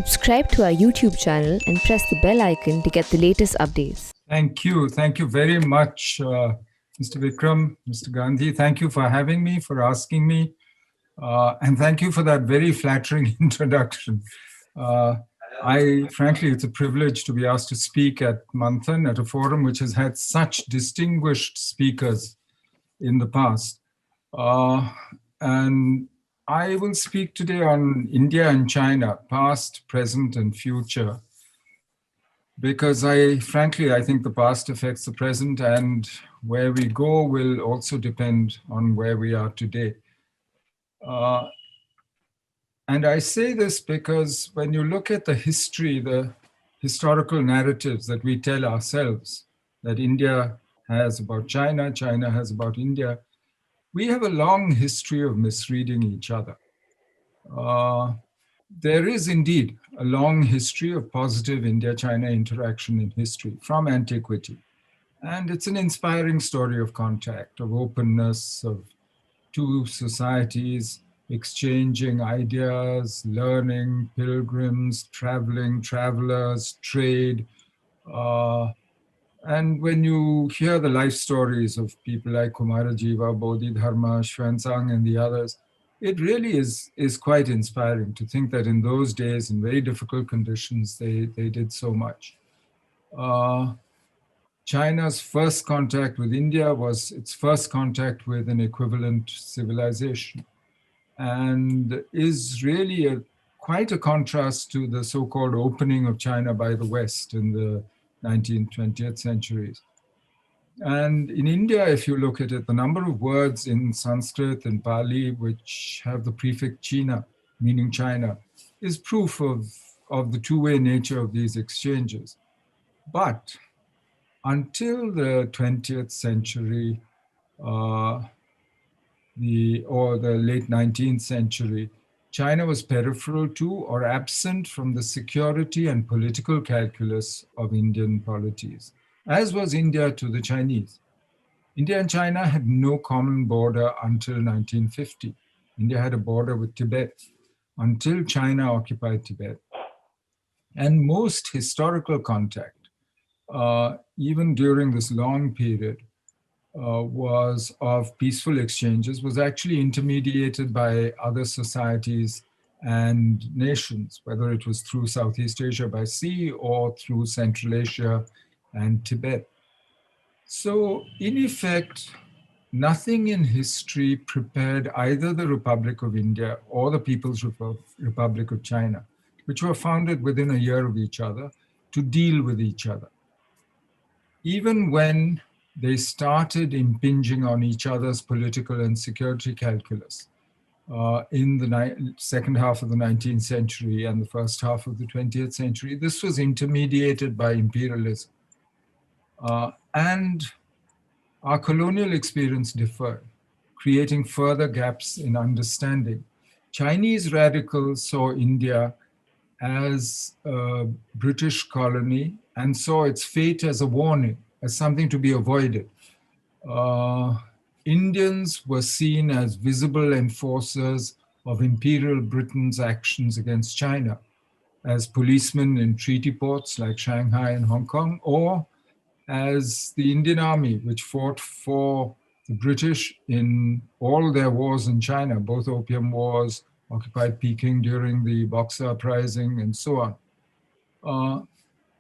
Subscribe to our YouTube channel and press the bell icon to get the latest updates. Thank you. Thank you very much, Mr. Vikram, Mr. Gandhi. Thank you for having me, for asking me. And thank you for that very flattering introduction. Frankly, it's a privilege to be asked to speak at Manthan, at a forum which has had such distinguished speakers in the past. And I will speak today on India and China, past, present, and future, because frankly, I think the past affects the present, and where we go will also depend on where we are today. And I say this because when you look at the history, the historical narratives that we tell ourselves, that India has about China, China has about India, we have a long history of misreading each other. There is indeed a long history of positive India-China interaction in history from antiquity. And it's an inspiring story of contact, of openness, of two societies exchanging ideas, learning, pilgrims, traveling, travelers, trade. And when you hear the life stories of people like Kumarajiva, Bodhidharma, Xuanzang, and the others, it really is quite inspiring to think that in those days, in very difficult conditions, they did so much. China's first contact with India was its first contact with an equivalent civilization, and is really quite a contrast to the so-called opening of China by the West in the 19th, 20th centuries. And in India, if you look at it, the number of words in Sanskrit and Pali which have the prefix China, meaning China, is proof of the two-way nature of these exchanges. But until the 20th century, or the late 19th century, China was peripheral to or absent from the security and political calculus of Indian polities, as was India to the Chinese. India and China had no common border until 1950. India had a border with Tibet until China occupied Tibet. And most historical contact, even during this long period, was of peaceful exchanges, was actually intermediated by other societies and nations, whether it was through Southeast Asia by sea or through Central Asia and Tibet. So in effect, nothing in history prepared either the Republic of India or the People's Republic of China, which were founded within a year of each other, to deal with each other. Even when they started impinging on each other's political and security calculus in the second half of the 19th century and the first half of the 20th century, this was intermediated by imperialism. And our colonial experience differed, creating further gaps in understanding. Chinese radicals saw India as a British colony and saw its fate as a warning, as something to be avoided. Indians were seen as visible enforcers of Imperial Britain's actions against China, as policemen in treaty ports like Shanghai and Hong Kong, or as the Indian Army, which fought for the British in all their wars in China, both Opium Wars, occupied Peking during the Boxer Uprising, and so on.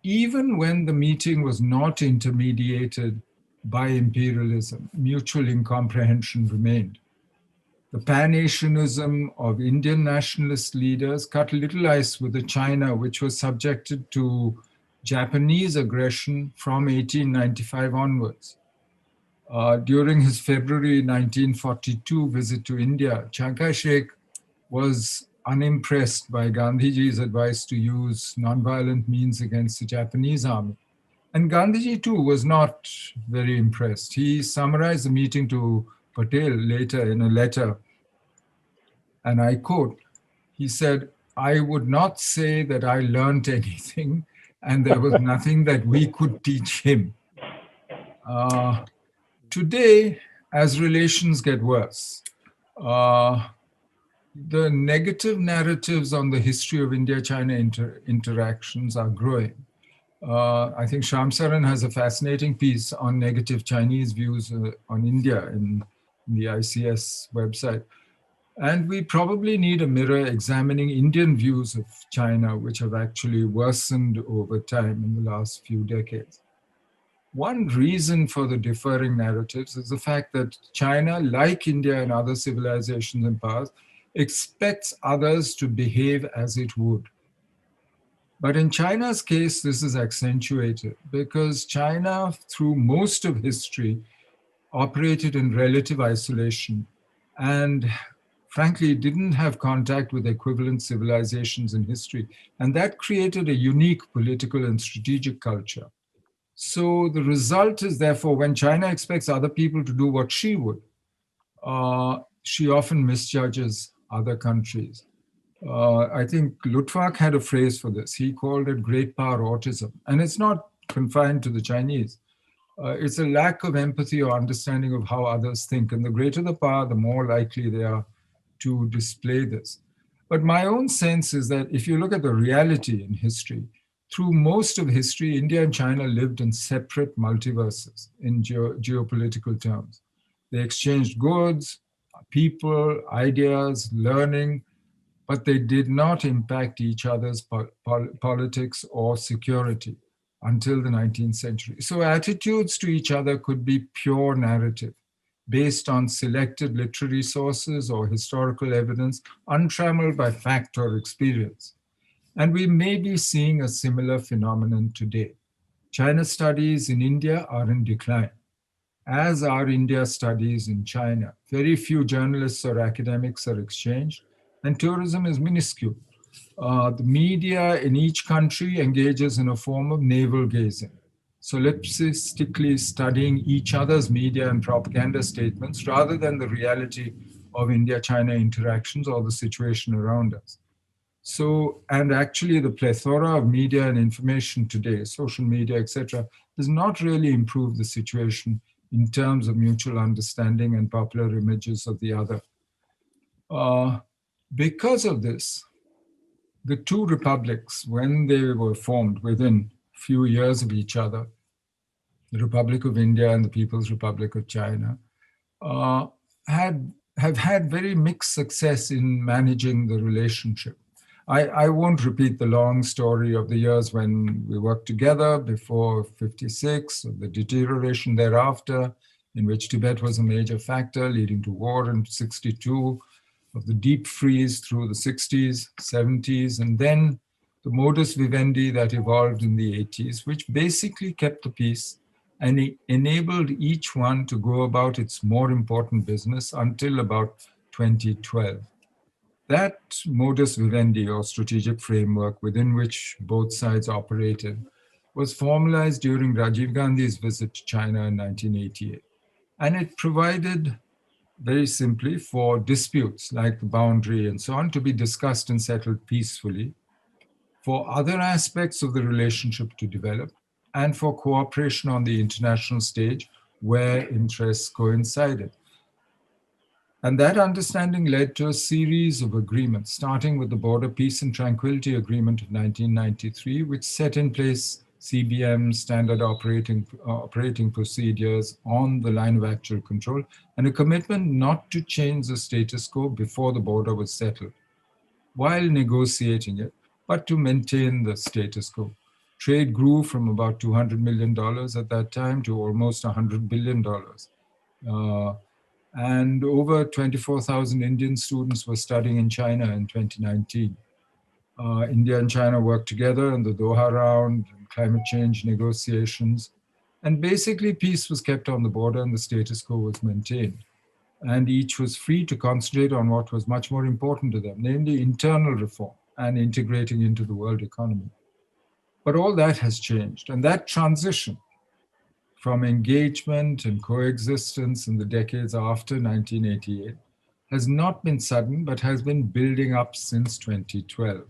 Even when the meeting was not intermediated by imperialism, mutual incomprehension remained. The Pan-Asianism of Indian nationalist leaders cut little ice with the China, which was subjected to Japanese aggression from 1895 onwards. During his February 1942 visit to India, Chiang Kai-shek was unimpressed by Gandhiji's advice to use nonviolent means against the Japanese army. And Gandhiji too was not very impressed. He summarized the meeting to Patel later in a letter, and I quote, he said, "I would not say that I learned anything, and there was nothing that we could teach him." Today, as relations get worse, The negative narratives on the history of India-China interactions are growing. I think Shamsaran has a fascinating piece on negative Chinese views on India in the ICS website. And we probably need a mirror examining Indian views of China, which have actually worsened over time in the last few decades. One reason for the differing narratives is the fact that China, like India and other civilizations and powers, expects others to behave as it would. But in China's case, this is accentuated because China, through most of history, operated in relative isolation and frankly didn't have contact with equivalent civilizations in history. And that created a unique political and strategic culture. So the result is therefore when China expects other people to do what she would, she often misjudges other countries. I think Luttwak had a phrase for this. He called it great power autism. And it's not confined to the Chinese. It's a lack of empathy or understanding of how others think. And the greater the power, the more likely they are to display this. But my own sense is that if you look at the reality in history, through most of history, India and China lived in separate multiverses in geopolitical terms. They exchanged goods, people, ideas, learning, but they did not impact each other's politics or security until the 19th century. So attitudes to each other could be pure narrative, based on selected literary sources or historical evidence, untrammeled by fact or experience. And we may be seeing a similar phenomenon today. China studies in India are in decline, as are India studies in China. Very few journalists or academics are exchanged, and tourism is minuscule. The media in each country engages in a form of navel gazing, solipsistically studying each other's media and propaganda statements rather than the reality of India-China interactions or the situation around us. So, and actually the plethora of media and information today, social media, etc., does not really improve the situation in terms of mutual understanding and popular images of the other. Because of this, the two republics, when they were formed within a few years of each other, the Republic of India and the People's Republic of China, uh, have had very mixed success in managing the relationship. I won't repeat the long story of the years when we worked together before 56, of the deterioration thereafter, in which Tibet was a major factor, leading to war in 62, of the deep freeze through the 60s, 70s, and then the modus vivendi that evolved in the 80s, which basically kept the peace and enabled each one to go about its more important business until about 2012. That modus vivendi, or strategic framework within which both sides operated, was formalized during Rajiv Gandhi's visit to China in 1988. And it provided, very simply, for disputes like the boundary and so on to be discussed and settled peacefully, for other aspects of the relationship to develop, and for cooperation on the international stage where interests coincided. And that understanding led to a series of agreements, starting with the Border Peace and Tranquility Agreement of 1993, which set in place CBM, standard operating procedures on the line of actual control, and a commitment not to change the status quo before the border was settled, while negotiating it, but to maintain the status quo. Trade grew from about $200 million at that time to almost $100 billion. And over 24,000 Indian students were studying in China in 2019. India and China worked together in the Doha round, and climate change negotiations, and basically peace was kept on the border and the status quo was maintained. And each was free to concentrate on what was much more important to them, namely internal reform and integrating into the world economy. But all that has changed, and that transition from engagement and coexistence in the decades after 1988 has not been sudden, but has been building up since 2012.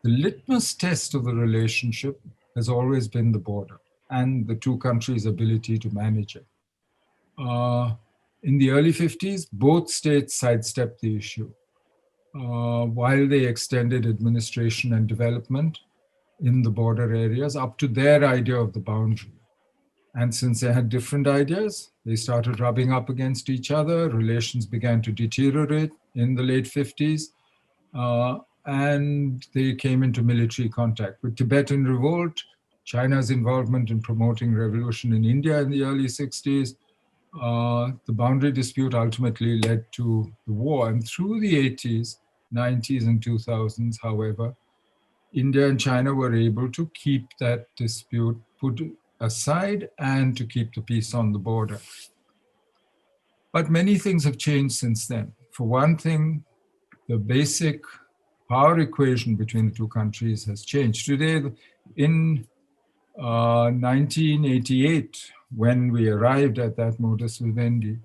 The litmus test of the relationship has always been the border and the two countries' ability to manage it. In the early 50s, both states sidestepped the issue while they extended administration and development in the border areas up to their idea of the boundary. And since they had different ideas, they started rubbing up against each other. Relations began to deteriorate in the late 50s, and they came into military contact. With Tibetan revolt, China's involvement in promoting revolution in India in the early 60s, the boundary dispute ultimately led to the war. And through the 80s, 90s, and 2000s, however, India and China were able to keep that dispute put aside and to keep the peace on the border. But many things have changed since then. For one thing, the basic power equation between the two countries has changed. Today, in 1988, when we arrived at that modus vivendi,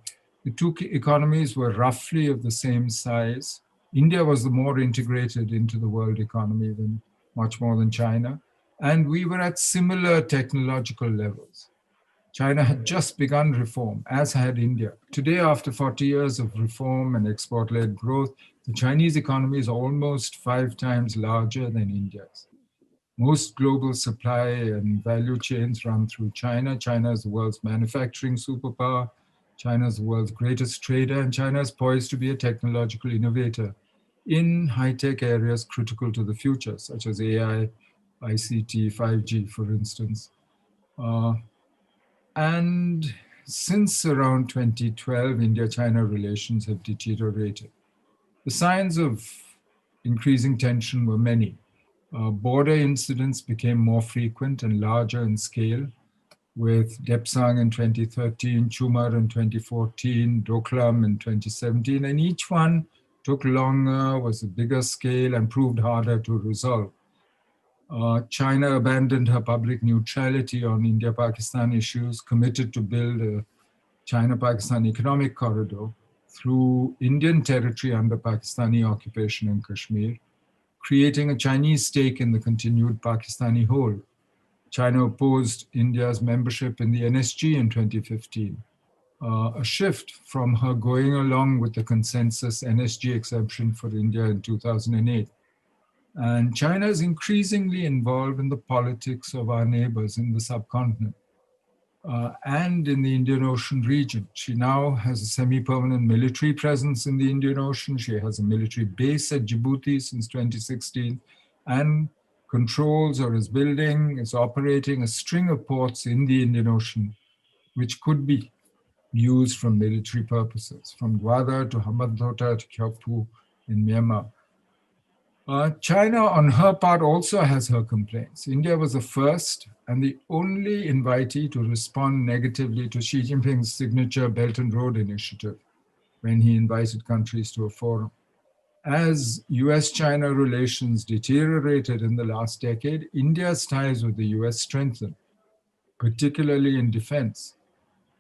the two economies were roughly of the same size. India was the more integrated into the world economy than much more than China. And we were at similar technological levels. China had just begun reform, as had India. Today, after 40 years of reform and export-led growth, the Chinese economy is almost 5 times larger than India's. Most global supply and value chains run through China. China is the world's manufacturing superpower. China is the world's greatest trader, and China is poised to be a technological innovator in high-tech areas critical to the future, such as AI, ICT, 5G, for instance. And since around 2012, India-China relations have deteriorated. The signs of increasing tension were many. Border incidents became more frequent and larger in scale, with Depsang in 2013, Chumar in 2014, Doklam in 2017, and each one took longer, was a bigger scale, and proved harder to resolve. China abandoned her public neutrality on India-Pakistan issues, committed to build a China-Pakistan economic corridor through Indian territory under Pakistani occupation in Kashmir, creating a Chinese stake in the continued Pakistani whole. China opposed India's membership in the NSG in 2015, a shift from her going along with the consensus NSG exemption for India in 2008. And China is increasingly involved in the politics of our neighbors in the subcontinent and in the Indian Ocean region. She now has a semi-permanent military presence in the Indian Ocean. She has a military base at Djibouti since 2016 and controls or is operating a string of ports in the Indian Ocean, which could be used for military purposes, from Gwadar to Hambantota to Kyaukphyu in Myanmar. China, on her part, also has her complaints. India was the first and the only invitee to respond negatively to Xi Jinping's signature Belt and Road Initiative when he invited countries to a forum. As US-China relations deteriorated in the last decade, India's ties with the US strengthened, particularly in defense.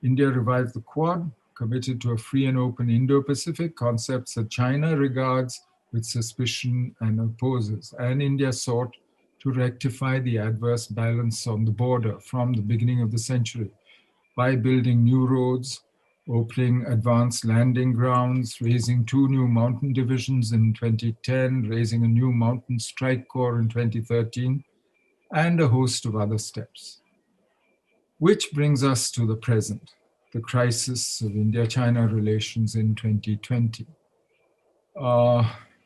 India revived the Quad, committed to a free and open Indo-Pacific, concepts that China regards with suspicion and opposes. And India sought to rectify the adverse balance on the border from the beginning of the century by building new roads, opening advanced landing grounds, raising 2 new mountain divisions in 2010, raising a new mountain strike corps in 2013, and a host of other steps. Which brings us to the present, the crisis of India-China relations in 2020.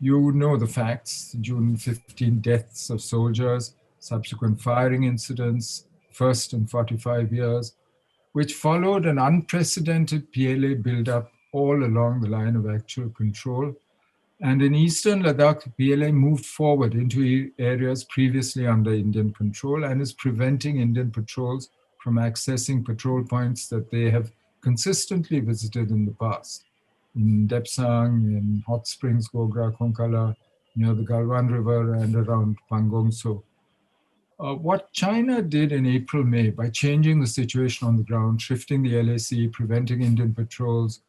You know the facts: June 15 deaths of soldiers, subsequent firing incidents, first in 45 years, which followed an unprecedented PLA buildup all along the line of actual control. And in eastern Ladakh, PLA moved forward into areas previously under Indian control and is preventing Indian patrols from accessing patrol points that they have consistently visited in the past. In Depsang, in Hot Springs, Gogra, Konkala, near the Galwan River, and around Pangongso. What China did in April-May by changing the situation on the ground, shifting the LAC, preventing Indian patrols,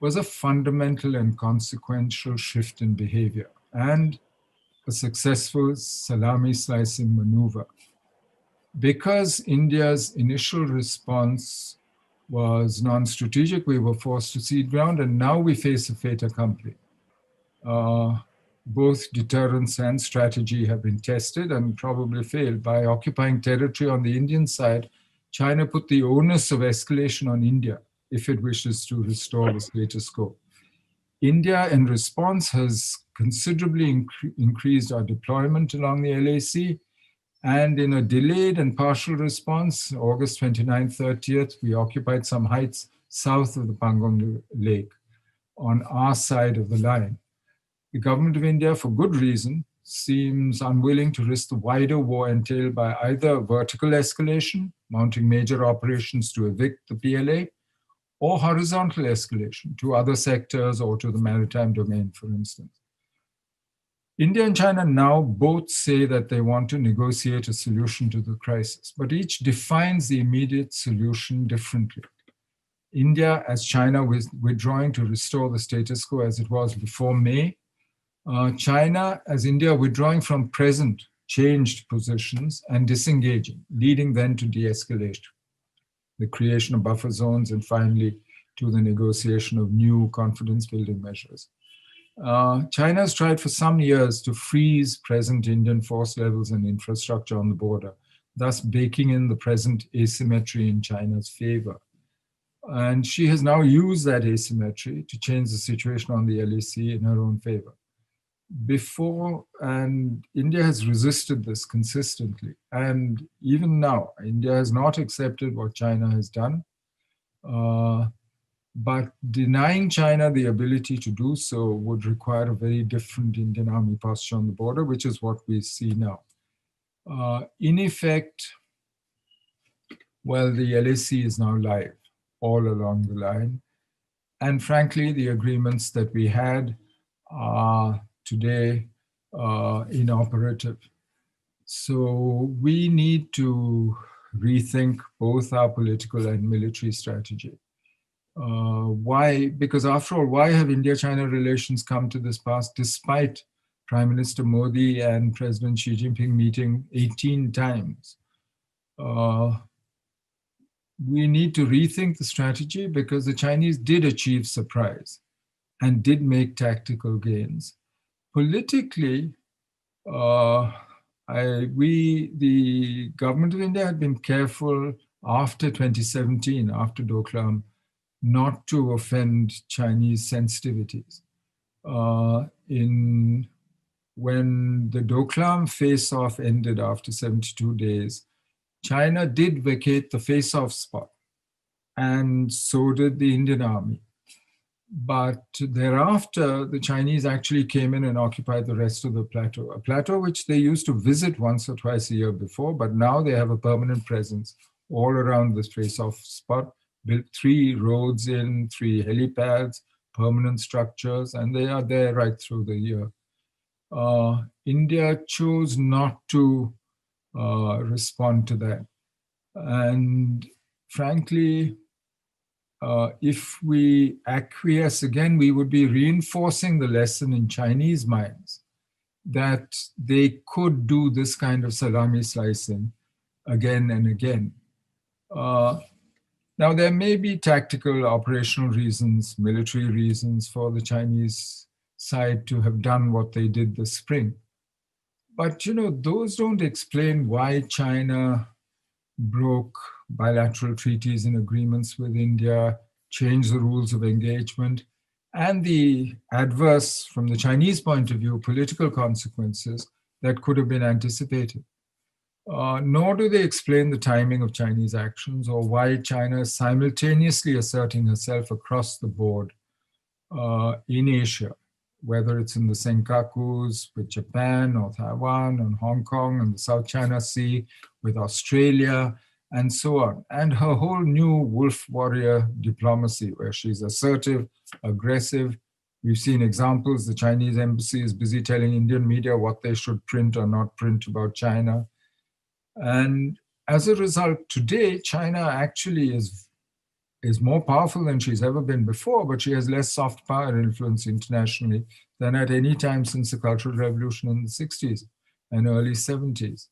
was a fundamental and consequential shift in behavior and a successful salami slicing maneuver. Because India's initial response was non-strategic. We were forced to cede ground, and now we face a fait accompli. Both deterrence and strategy have been tested and probably failed. By occupying territory on the Indian side, China put the onus of escalation on India if it wishes to restore the status quo. India, in response, has considerably increased our deployment along the LAC. And in a delayed and partial response, August 29th, 30th, we occupied some heights south of the Pangong Lake on our side of the line. The government of India, for good reason, seems unwilling to risk the wider war entailed by either vertical escalation, mounting major operations to evict the PLA, or horizontal escalation to other sectors or to the maritime domain, for instance. India and China now both say that they want to negotiate a solution to the crisis, but each defines the immediate solution differently. India, as China, withdrawing to restore the status quo as it was before May. China, as India, withdrawing from present changed positions and disengaging, leading then to de-escalation, the creation of buffer zones, and finally to the negotiation of new confidence-building measures. China has tried for some years to freeze present Indian force levels and infrastructure on the border, thus baking in the present asymmetry in China's favor. And she has now used that asymmetry to change the situation on the LAC in her own favor. And India has resisted this consistently. And even now, India has not accepted what China has done. But denying China the ability to do so would require a very different Indian army posture on the border, which is what we see now. In effect, well, the LAC is now live all along the line. And frankly, the agreements that we had are today inoperative. So we need to rethink both our political and military strategy. Why? Because after all, why have India-China relations come to this pass despite Prime Minister Modi and President Xi Jinping meeting 18 times? We need to rethink the strategy because the Chinese did achieve surprise and did make tactical gains. Politically, the government of India had been careful after 2017, after Doklam, not to offend Chinese sensitivities. When the Doklam face-off ended after 72 days, China did vacate the face-off spot, and so did the Indian army. But thereafter, the Chinese actually came in and occupied the rest of the plateau, a plateau which they used to visit once or twice a year before, but now they have a permanent presence all around this face-off spot, built 3 roads in, 3 helipads, permanent structures, and they are there right through the year. India chose not to respond to that. And frankly, if we acquiesce again, we would be reinforcing the lesson in Chinese minds that they could do this kind of salami slicing again and again. Now, there may be tactical, operational reasons, military reasons for the Chinese side to have done what they did this spring. But, those don't explain why China broke bilateral treaties and agreements with India, changed the rules of engagement, and the adverse, from the Chinese point of view, political consequences that could have been anticipated. Nor do they explain the timing of Chinese actions or why China is simultaneously asserting herself across the board in Asia, whether it's in the Senkakus with Japan or Taiwan and Hong Kong and the South China Sea with Australia and so on. And her whole new wolf warrior diplomacy, where she's assertive, aggressive. We've seen examples. The Chinese embassy is busy telling Indian media what they should print or not print about China. And as a result, today, China actually is more powerful than she's ever been before, but she has less soft power influence internationally than at any time since the Cultural Revolution in the 60s and early 70s.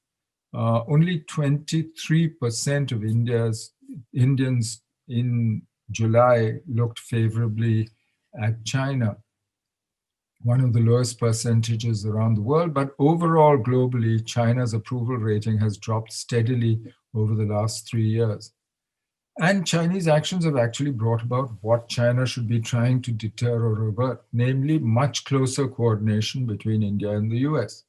Only 23% of Indians in July looked favorably at China, one of the lowest percentages around the world. But overall, globally, China's approval rating has dropped steadily over the last 3 years. And Chinese actions have actually brought about what China should be trying to deter or revert, namely much closer coordination between India and the US.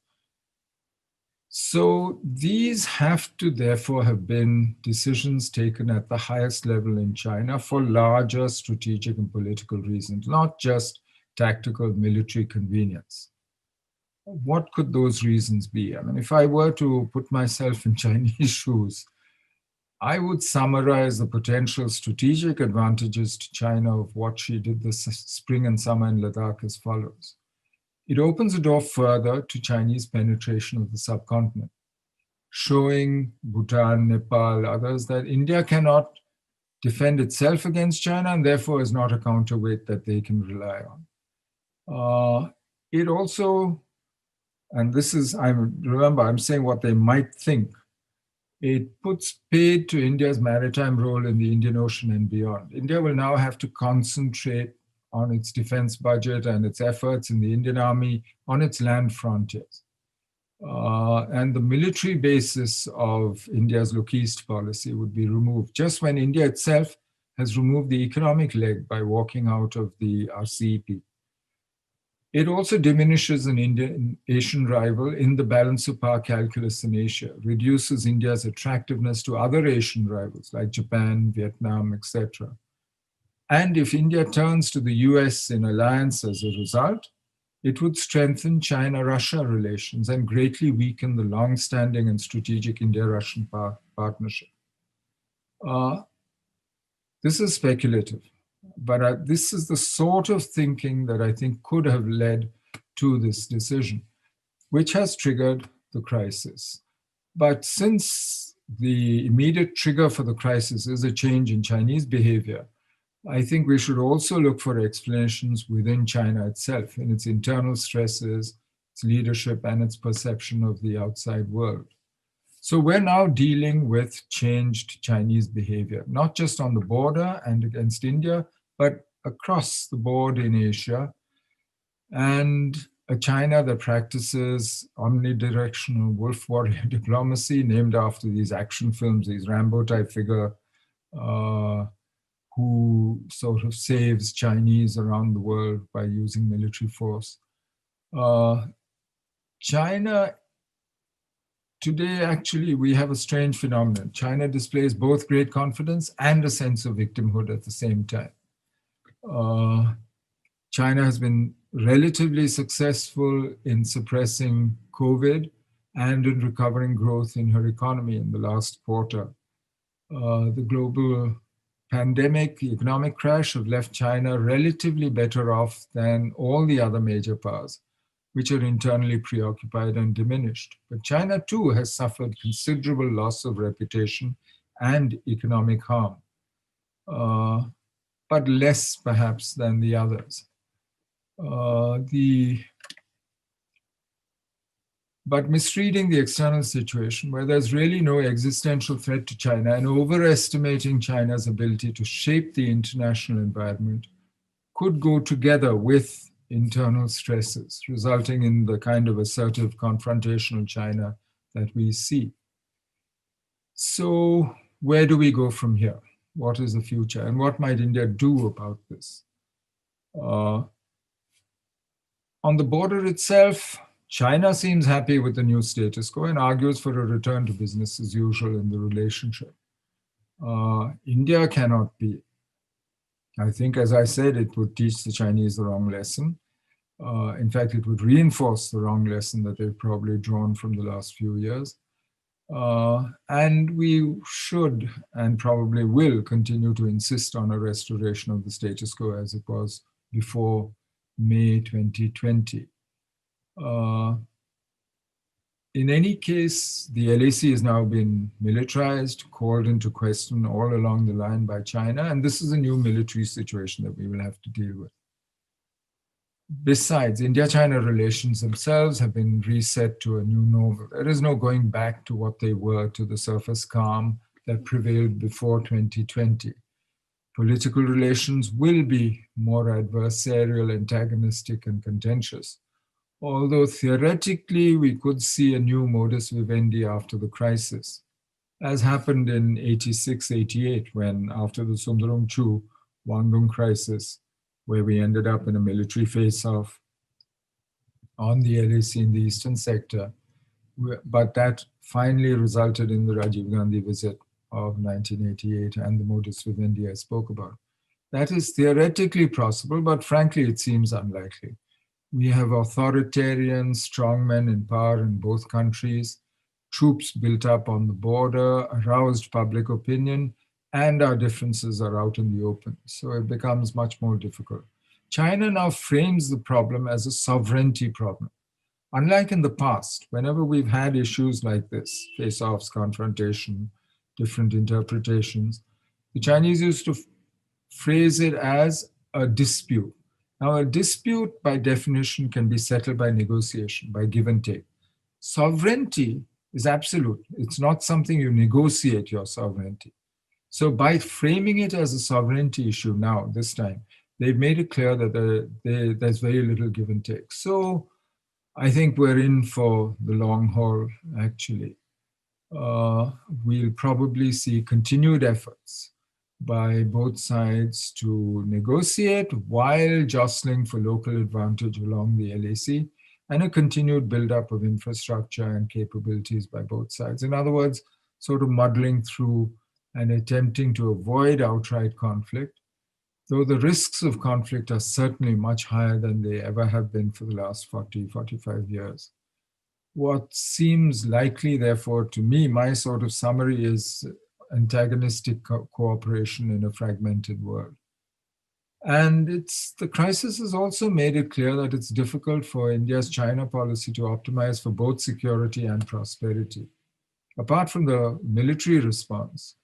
So these have to therefore have been decisions taken at the highest level in China for larger strategic and political reasons, not just tactical military convenience. What could those reasons be? I mean, if I were to put myself in Chinese shoes, I would summarize the potential strategic advantages to China of what she did this spring and summer in Ladakh as follows. It opens the door further to Chinese penetration of the subcontinent, showing Bhutan, Nepal, others that India cannot defend itself against China and therefore is not a counterweight that they can rely on. It also, and this is, I'm saying what they might think, it puts paid to India's maritime role in the Indian Ocean and beyond. India will now have to concentrate on its defense budget and its efforts in the Indian Army on its land frontiers. And the military basis of India's Look East policy would be removed, just when India itself has removed the economic leg by walking out of the RCEP. It also diminishes an Indian Asian rival in the balance of power calculus in Asia, reduces India's attractiveness to other Asian rivals like Japan, Vietnam, etc. And if India turns to the US in alliance as a result, it would strengthen China-Russia relations and greatly weaken the long-standing and strategic India-Russian partnership. This is speculative, but this is the sort of thinking that I think could have led to this decision, which has triggered the crisis. But since the immediate trigger for the crisis is a change in Chinese behavior, I think we should also look for explanations within China itself, in its internal stresses, its leadership, and its perception of the outside world. So we're now dealing with changed Chinese behavior, not just on the border and against India, but across the board in Asia, and a China that practices omnidirectional wolf warrior diplomacy, named after these action films, these Rambo-type figure who sort of saves Chinese around the world by using military force. China, today, actually, we have a strange phenomenon. China displays both great confidence and a sense of victimhood at the same time. China has been relatively successful in suppressing COVID and in recovering growth in her economy in the last quarter. The global pandemic, the economic crash have left China relatively better off than all the other major powers, which are internally preoccupied and diminished. But China too has suffered considerable loss of reputation and economic harm, but less perhaps than the others. But misreading the external situation, where there's really no existential threat to China, and overestimating China's ability to shape the international environment could go together with internal stresses, resulting in the kind of assertive, confrontational China that we see. So where do we go from here? What is the future? And what might India do about this? On the border itself, China seems happy with the new status quo and argues for a return to business as usual in the relationship. India cannot be. I think, as I said, it would teach the Chinese the wrong lesson. In fact, it would reinforce the wrong lesson that they've probably drawn from the last few years. And we should and probably will continue to insist on a restoration of the status quo as it was before May 2020. In any case, the LAC has now been militarized, called into question all along the line by China, and this is a new military situation that we will have to deal with. Besides, India-China relations themselves have been reset to a new normal. There is no going back to what they were, to the surface calm that prevailed before 2020. political relations will be more adversarial, antagonistic, and contentious. Although theoretically we could see a new modus vivendi after the crisis, as happened in 86, 88, when after the Sundarong-Chu Guangdong crisis, where we ended up in a military face-off on the LAC in the eastern sector, but that finally resulted in the Rajiv Gandhi visit of 1988 and the modus vivendi I spoke about. That is theoretically possible, but frankly, it seems unlikely. We have authoritarian strongmen in power in both countries, troops built up on the border, aroused public opinion, and our differences are out in the open. So it becomes much more difficult. China now frames the problem as a sovereignty problem. Unlike in the past, whenever we've had issues like this, face-offs, confrontation, different interpretations, the Chinese used to phrase it as a dispute. Now, a dispute by definition can be settled by negotiation, by give and take. Sovereignty is absolute. It's not something you negotiate your sovereignty. So by framing it as a sovereignty issue now, this time, they've made it clear that there's very little give and take. So I think we're in for the long haul, actually. We'll probably see continued efforts by both sides to negotiate while jostling for local advantage along the LAC, and a continued buildup of infrastructure and capabilities by both sides. In other words, sort of muddling through and attempting to avoid outright conflict, though the risks of conflict are certainly much higher than they ever have been for the last 40, 45 years. What seems likely, therefore, to me, my sort of summary is antagonistic cooperation in a fragmented world. And the crisis has also made it clear that it's difficult for India's China policy to optimize for both security and prosperity. Apart from the military response,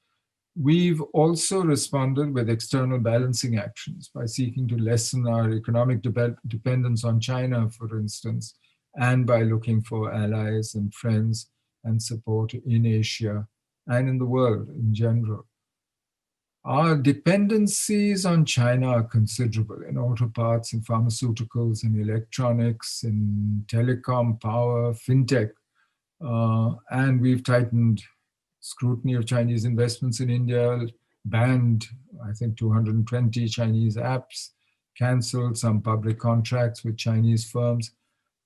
we've also responded with external balancing actions by seeking to lessen our economic dependence on China, for instance, and by looking for allies and friends and support in Asia and in the world in general. Our dependencies on China are considerable in auto parts, in pharmaceuticals, in electronics, in telecom, power, fintech, and we've tightened scrutiny of Chinese investments in India, banned, I think, 220 Chinese apps, canceled some public contracts with Chinese firms.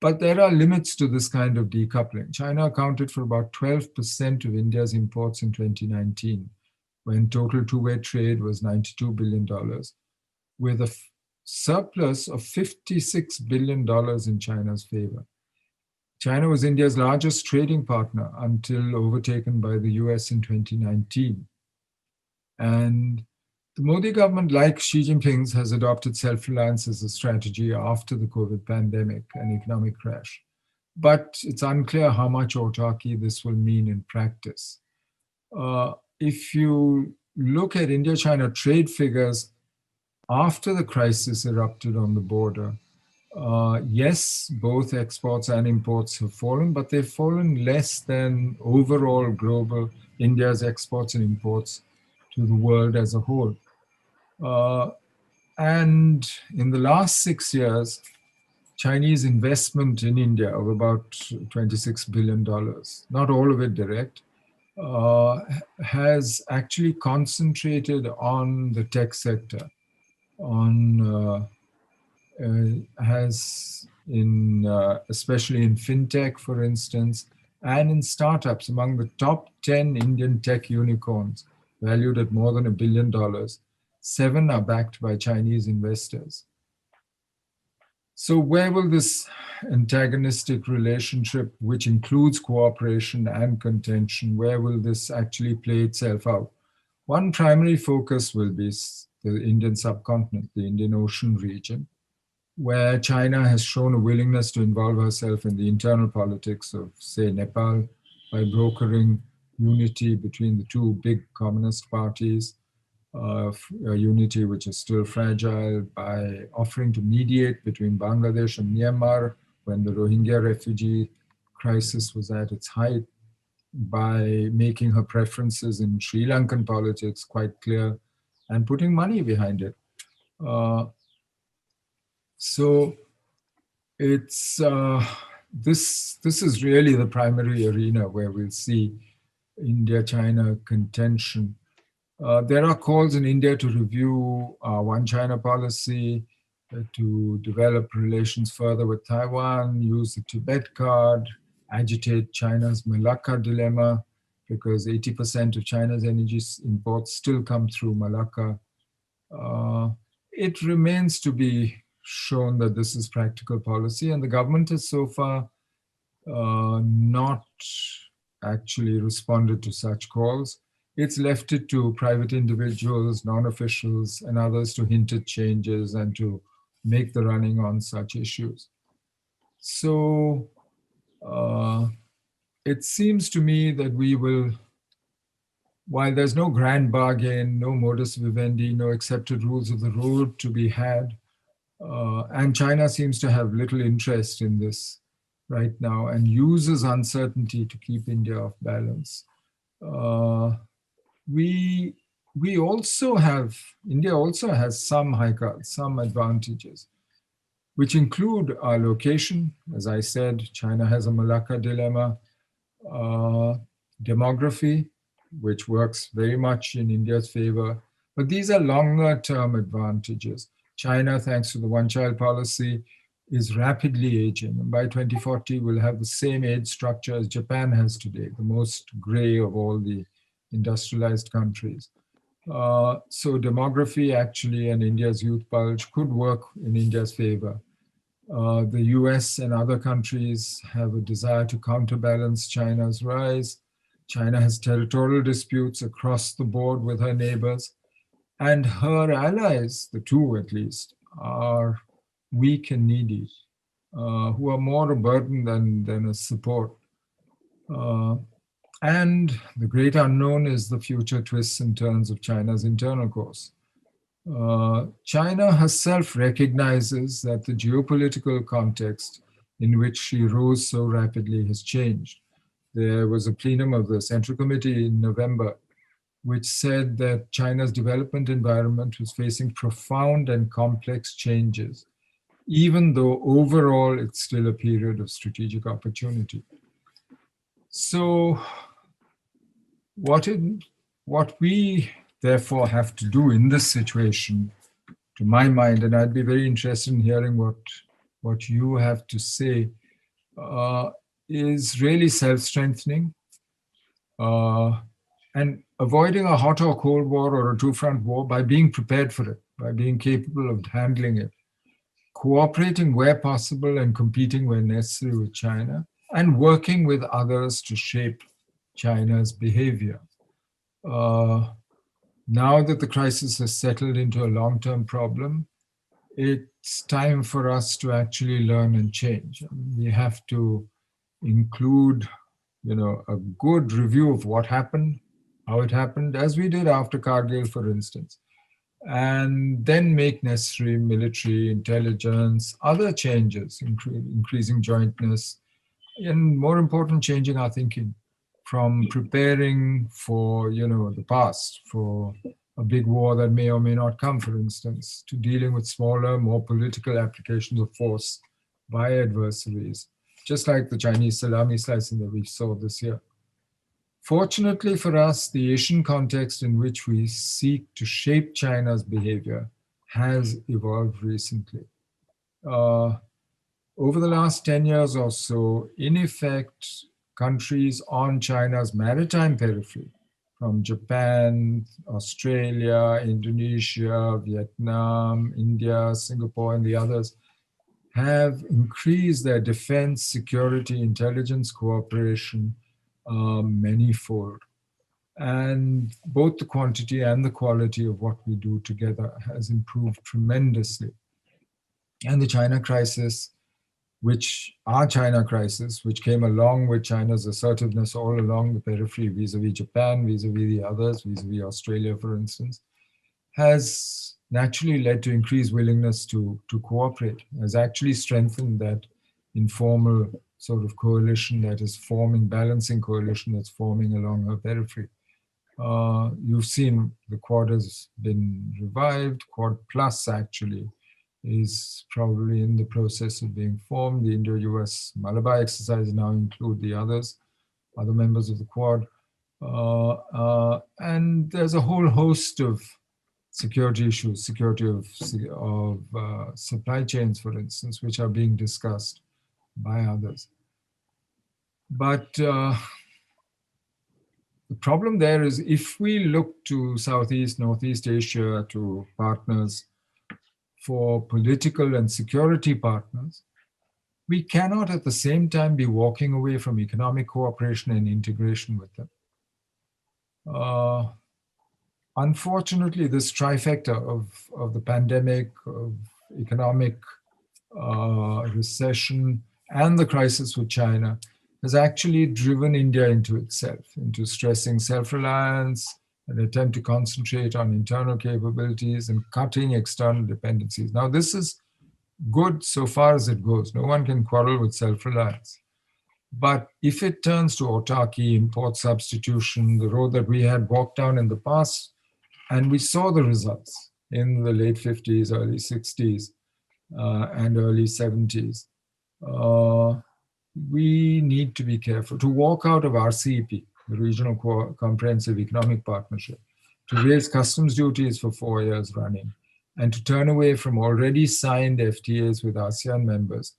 But there are limits to this kind of decoupling. China accounted for about 12% of India's imports in 2019, when total two-way trade was $92 billion, with a surplus of $56 billion in China's favor. China was India's largest trading partner until overtaken by the US in 2019. And the Modi government, like Xi Jinping's, has adopted self-reliance as a strategy after the COVID pandemic and economic crash. But it's unclear how much autarky this will mean in practice. If you look at India-China trade figures after the crisis erupted on the border, yes, both exports and imports have fallen, but they've fallen less than overall global India's exports and imports to the world as a whole. And in the last 6 years, Chinese investment in India of about $26 billion, not all of it direct, has actually concentrated on the tech sector, especially in fintech, for instance, and in startups. Among the top 10 Indian tech unicorns, valued at more than $1 billion, 7 are backed by Chinese investors. So where will this antagonistic relationship, which includes cooperation and contention, where will this actually play itself out? One primary focus will be the Indian subcontinent, the Indian Ocean region, where China has shown a willingness to involve herself in the internal politics of, say, Nepal, by brokering unity between the two big communist parties, a unity which is still fragile, by offering to mediate between Bangladesh and Myanmar when the Rohingya refugee crisis was at its height, by making her preferences in Sri Lankan politics quite clear, and putting money behind it. So it's this is really the primary arena where we'll see India-China contention. There are calls in India to review One China policy, to develop relations further with Taiwan, use the Tibet card, agitate China's Malacca dilemma, because 80% of China's energy imports still come through Malacca. It remains to be shown that this is practical policy, and the government has so far not actually responded to such calls. It's left it to private individuals, non-officials, and others to hint at changes and to make the running on such issues. So it seems to me that we will, while there's no grand bargain, no modus vivendi, no accepted rules of the road to be had, and China seems to have little interest in this right now and uses uncertainty to keep India off balance. India also has some high cards, some advantages, which include our location. As I said, China has a Malacca dilemma, demography, which works very much in India's favor. But these are longer term advantages. China, thanks to the one-child policy, is rapidly aging. And by 2040, we'll have the same age structure as Japan has today, the most gray of all the industrialized countries. So demography actually and India's youth bulge could work in India's favor. The US and other countries have a desire to counterbalance China's rise. China has territorial disputes across the board with her neighbors, and her allies, the two at least, are weak and needy, who are more a burden than a support. And the great unknown is the future twists and turns of China's internal course. China herself recognizes that the geopolitical context in which she rose so rapidly has changed. There was a plenum of the Central Committee in November, which said that China's development environment was facing profound and complex changes, even though overall it's still a period of strategic opportunity. So what we therefore have to do in this situation, to my mind, and I'd be very interested in hearing what you have to say, is really self-strengthening and avoiding a hot or cold war or a two-front war by being prepared for it, by being capable of handling it, cooperating where possible and competing where necessary with China, and working with others to shape China's behavior. Now that the crisis has settled into a long-term problem, it's time for us to actually learn and change. We have to include, a good review of what happened, how it happened, as we did after Kargil, for instance, and then make necessary military, intelligence, other changes, increasing jointness, and more important, changing our thinking from preparing for, the past, for a big war that may or may not come, for instance, to dealing with smaller, more political applications of force by adversaries, just like the Chinese salami slicing that we saw this year. Fortunately for us, the Asian context in which we seek to shape China's behavior has evolved recently. Over the last 10 years or so, in effect, countries on China's maritime periphery, from Japan, Australia, Indonesia, Vietnam, India, Singapore, and the others, have increased their defense, security, intelligence cooperation manyfold. And both the quantity and the quality of what we do together has improved tremendously. And the China crisis, which came along with China's assertiveness all along the periphery, vis-a-vis Japan, vis-a-vis the others, vis-a-vis Australia, for instance, has naturally led to increased willingness to cooperate, has actually strengthened that informal sort of coalition that is forming, balancing coalition that's forming along her periphery. You've seen the Quad has been revived. Quad Plus actually is probably in the process of being formed. The Indo-US Malabar exercise now include the other members of the Quad. And there's a whole host of security issues, security of supply chains, for instance, which are being discussed by others. But the problem there is if we look to Southeast, Northeast Asia, to partners for political and security partners, we cannot at the same time be walking away from economic cooperation and integration with them. Unfortunately, this trifecta of the pandemic, of economic recession, and the crisis with China has actually driven India into itself, into stressing self-reliance, an attempt to concentrate on internal capabilities and cutting external dependencies. Now, this is good so far as it goes. No one can quarrel with self-reliance. But if it turns to autarky, import substitution, the road that we had walked down in the past, and we saw the results in the late 50s, early 60s, and early 70s, we need to be careful to walk out of RCEP, the Regional Comprehensive Economic Partnership, to raise customs duties for 4 years running, and to turn away from already signed FTAs with ASEAN members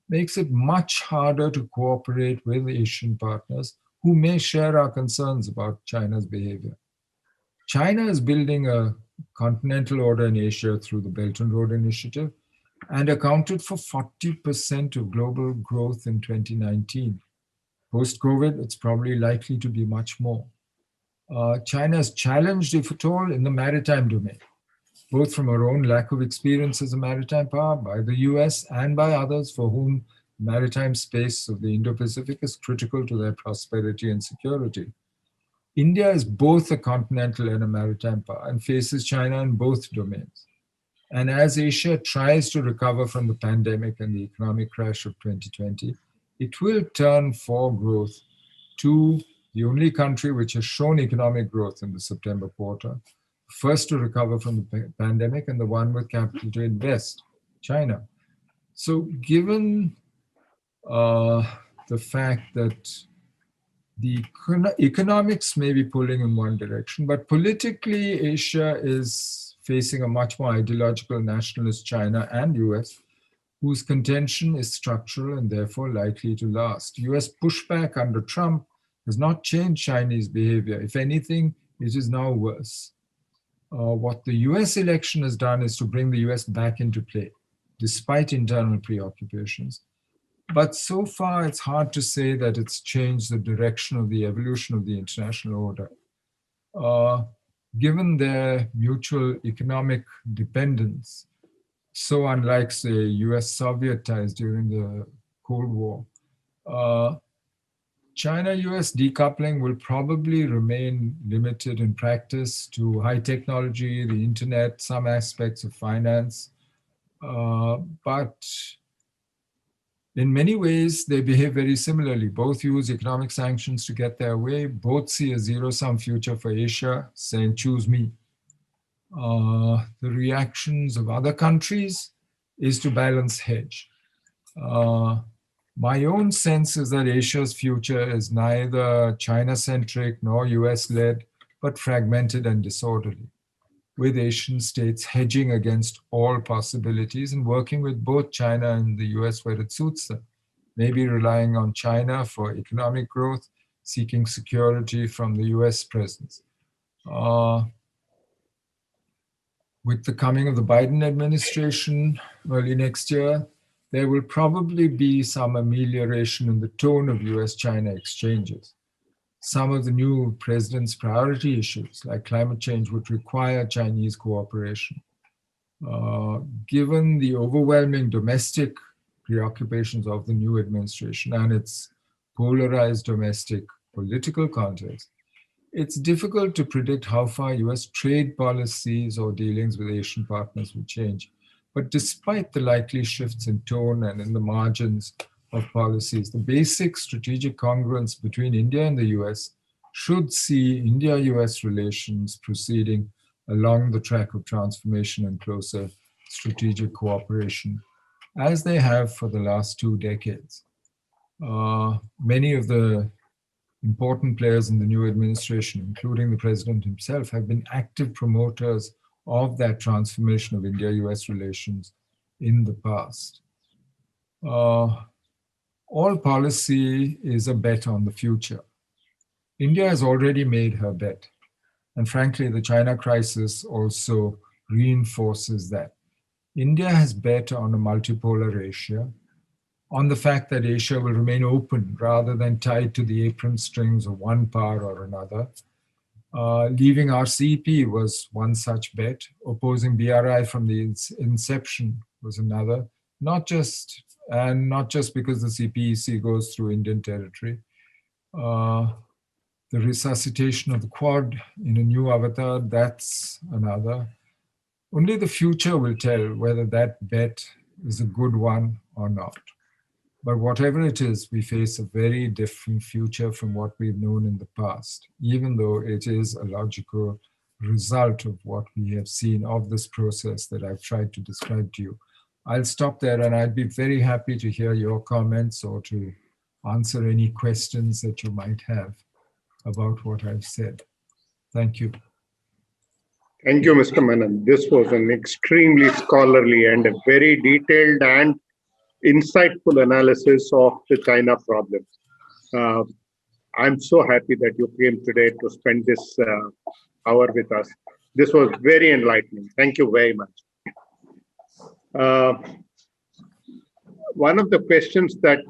makes it much harder to cooperate with Asian partners who may share our concerns about China's behavior. China is building a continental order in Asia through the Belt and Road Initiative and accounted for 40% of global growth in 2019. Post-COVID, it's probably likely to be much more. China is challenged, if at all, in the maritime domain, both from our own lack of experience as a maritime power, by the US, and by others for whom maritime space of the Indo-Pacific is critical to their prosperity and security. India is both a continental and a maritime power and faces China in both domains. And as Asia tries to recover from the pandemic and the economic crash of 2020, it will turn for growth to the only country which has shown economic growth in the September quarter, first to recover from the pandemic and the one with capital to invest, China. So given the fact that the economics may be pulling in one direction, but politically Asia is facing a much more ideological nationalist China and US, whose contention is structural and therefore likely to last. US pushback under Trump has not changed Chinese behavior. If anything, it is now worse. What the US election has done is to bring the US back into play, despite internal preoccupations. But so far, it's hard to say that it's changed the direction of the evolution of the international order. Given their mutual economic dependence, so unlike, say, US-Soviet ties during the Cold War, China-US decoupling will probably remain limited in practice to high technology, the internet, some aspects of finance. But in many ways, they behave very similarly. Both use economic sanctions to get their way. Both see a zero-sum future for Asia, saying, choose me. The reactions of other countries is to balance hedge. My own sense is that Asia's future is neither China-centric nor US-led, but fragmented and disorderly, with Asian states hedging against all possibilities and working with both China and the US where it suits them, maybe relying on China for economic growth, seeking security from the US presence. With the coming of the Biden administration early next year, there will probably be some amelioration in the tone of US-China exchanges. Some of the new president's priority issues, like climate change, would require Chinese cooperation. Given the overwhelming domestic preoccupations of the new administration and its polarized domestic political context, it's difficult to predict how far US trade policies or dealings with Asian partners will change. But despite the likely shifts in tone and in the margins of policies, the basic strategic congruence between India and the US should see India-US relations proceeding along the track of transformation and closer strategic cooperation, as they have for the last 2 decades. Many of the important players in the new administration, including the president himself, have been active promoters of that transformation of India-US relations in the past. All policy is a bet on the future. India has already made her bet. And frankly, the China crisis also reinforces that. India has bet on a multipolar Asia, on the fact that Asia will remain open rather than tied to the apron strings of one power or another. Leaving RCEP was one such bet. Opposing BRI from the inception was another. Not just because the CPEC goes through Indian territory. The resuscitation of the Quad in a new avatar, that's another. Only the future will tell whether that bet is a good one or not. But whatever it is, we face a very different future from what we've known in the past, even though it is a logical result of what we have seen of this process that I've tried to describe to you. I'll stop there, and I'd be very happy to hear your comments or to answer any questions that you might have about what I've said. Thank you. Thank you, Mr. Menon. This was an extremely scholarly and a very detailed and insightful analysis of the China problem. I'm so happy that you came today to spend this hour with us. This was very enlightening. Thank you very much. One of the questions that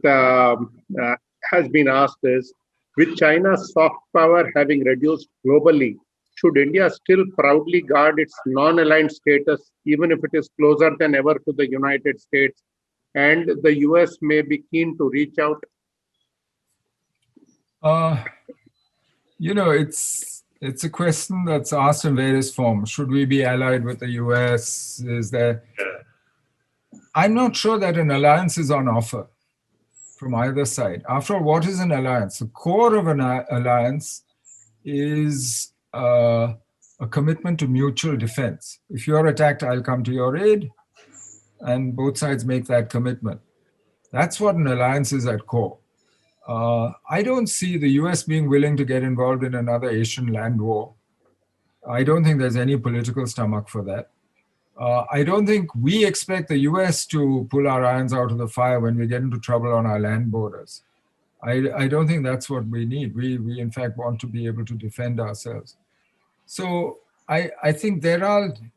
has been asked is, with China's soft power having reduced globally, should India still proudly guard its non-aligned status, even if it is closer than ever to the United States, and the US may be keen to reach out? It's a question that's asked in various forms. Should we be allied with the US? I'm not sure that an alliance is on offer from either side. After all, what is an alliance? The core of an alliance is a commitment to mutual defense. If you're attacked, I'll come to your aid, and both sides make that commitment. That's what an alliance is at core. I don't see the US being willing to get involved in another Asian land war. I don't think there's any political stomach for that. I don't think we expect the US to pull our irons out of the fire when we get into trouble on our land borders. I don't think that's what we need. We in fact want to be able to defend ourselves. So I think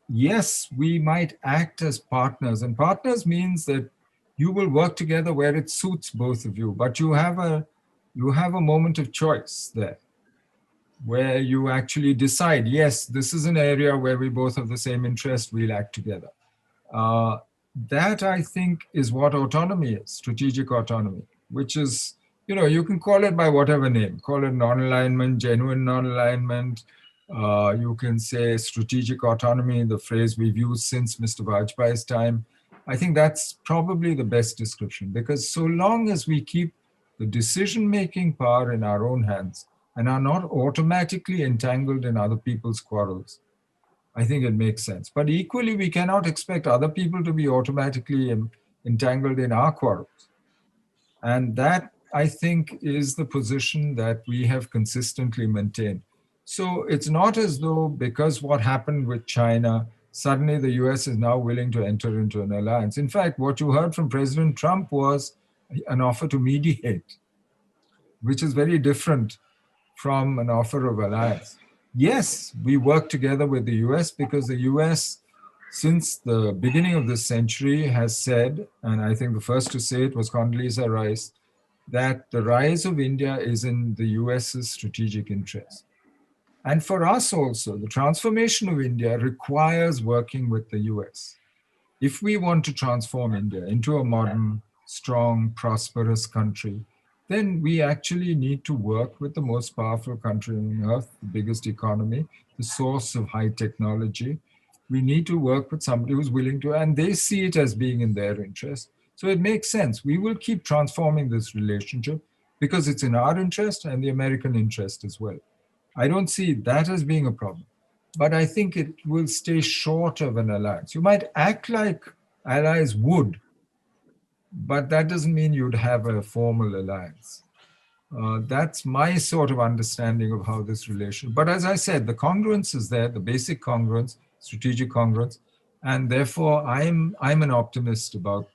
yes, we might act as partners, and partners means that you will work together where it suits both of you, but you have a moment of choice there, where you actually decide, yes, this is an area where we both have the same interest, we'll act together. That, I think, is what autonomy is, strategic autonomy, which is, you can call it by whatever name. Call it non-alignment, genuine non-alignment. You can say strategic autonomy, the phrase we've used since Mr. Vajpayee's time. I think that's probably the best description, because so long as we keep the decision-making power in our own hands and are not automatically entangled in other people's quarrels, I think it makes sense. But equally, we cannot expect other people to be automatically entangled in our quarrels. And that, I think, is the position that we have consistently maintained. So it's not as though because what happened with China, suddenly the US is now willing to enter into an alliance. In fact, what you heard from President Trump was an offer to mediate, which is very different from an offer of alliance. Yes, we work together with the US because the US, since the beginning of this century, has said, and I think the first to say it was Condoleezza Rice, that the rise of India is in the US's strategic interest. And for us also, the transformation of India requires working with the US. If we want to transform India into a modern, strong, prosperous country, then we actually need to work with the most powerful country on earth, the biggest economy, the source of high technology. We need to work with somebody who's willing to, and they see it as being in their interest. So it makes sense. We will keep transforming this relationship because it's in our interest and the American interest as well. I don't see that as being a problem. But I think it will stay short of an alliance. You might act like allies would, but that doesn't mean you'd have a formal alliance. That's my sort of understanding of how this relation. But as I said, the congruence is there, the basic congruence, strategic congruence, and therefore I'm an optimist about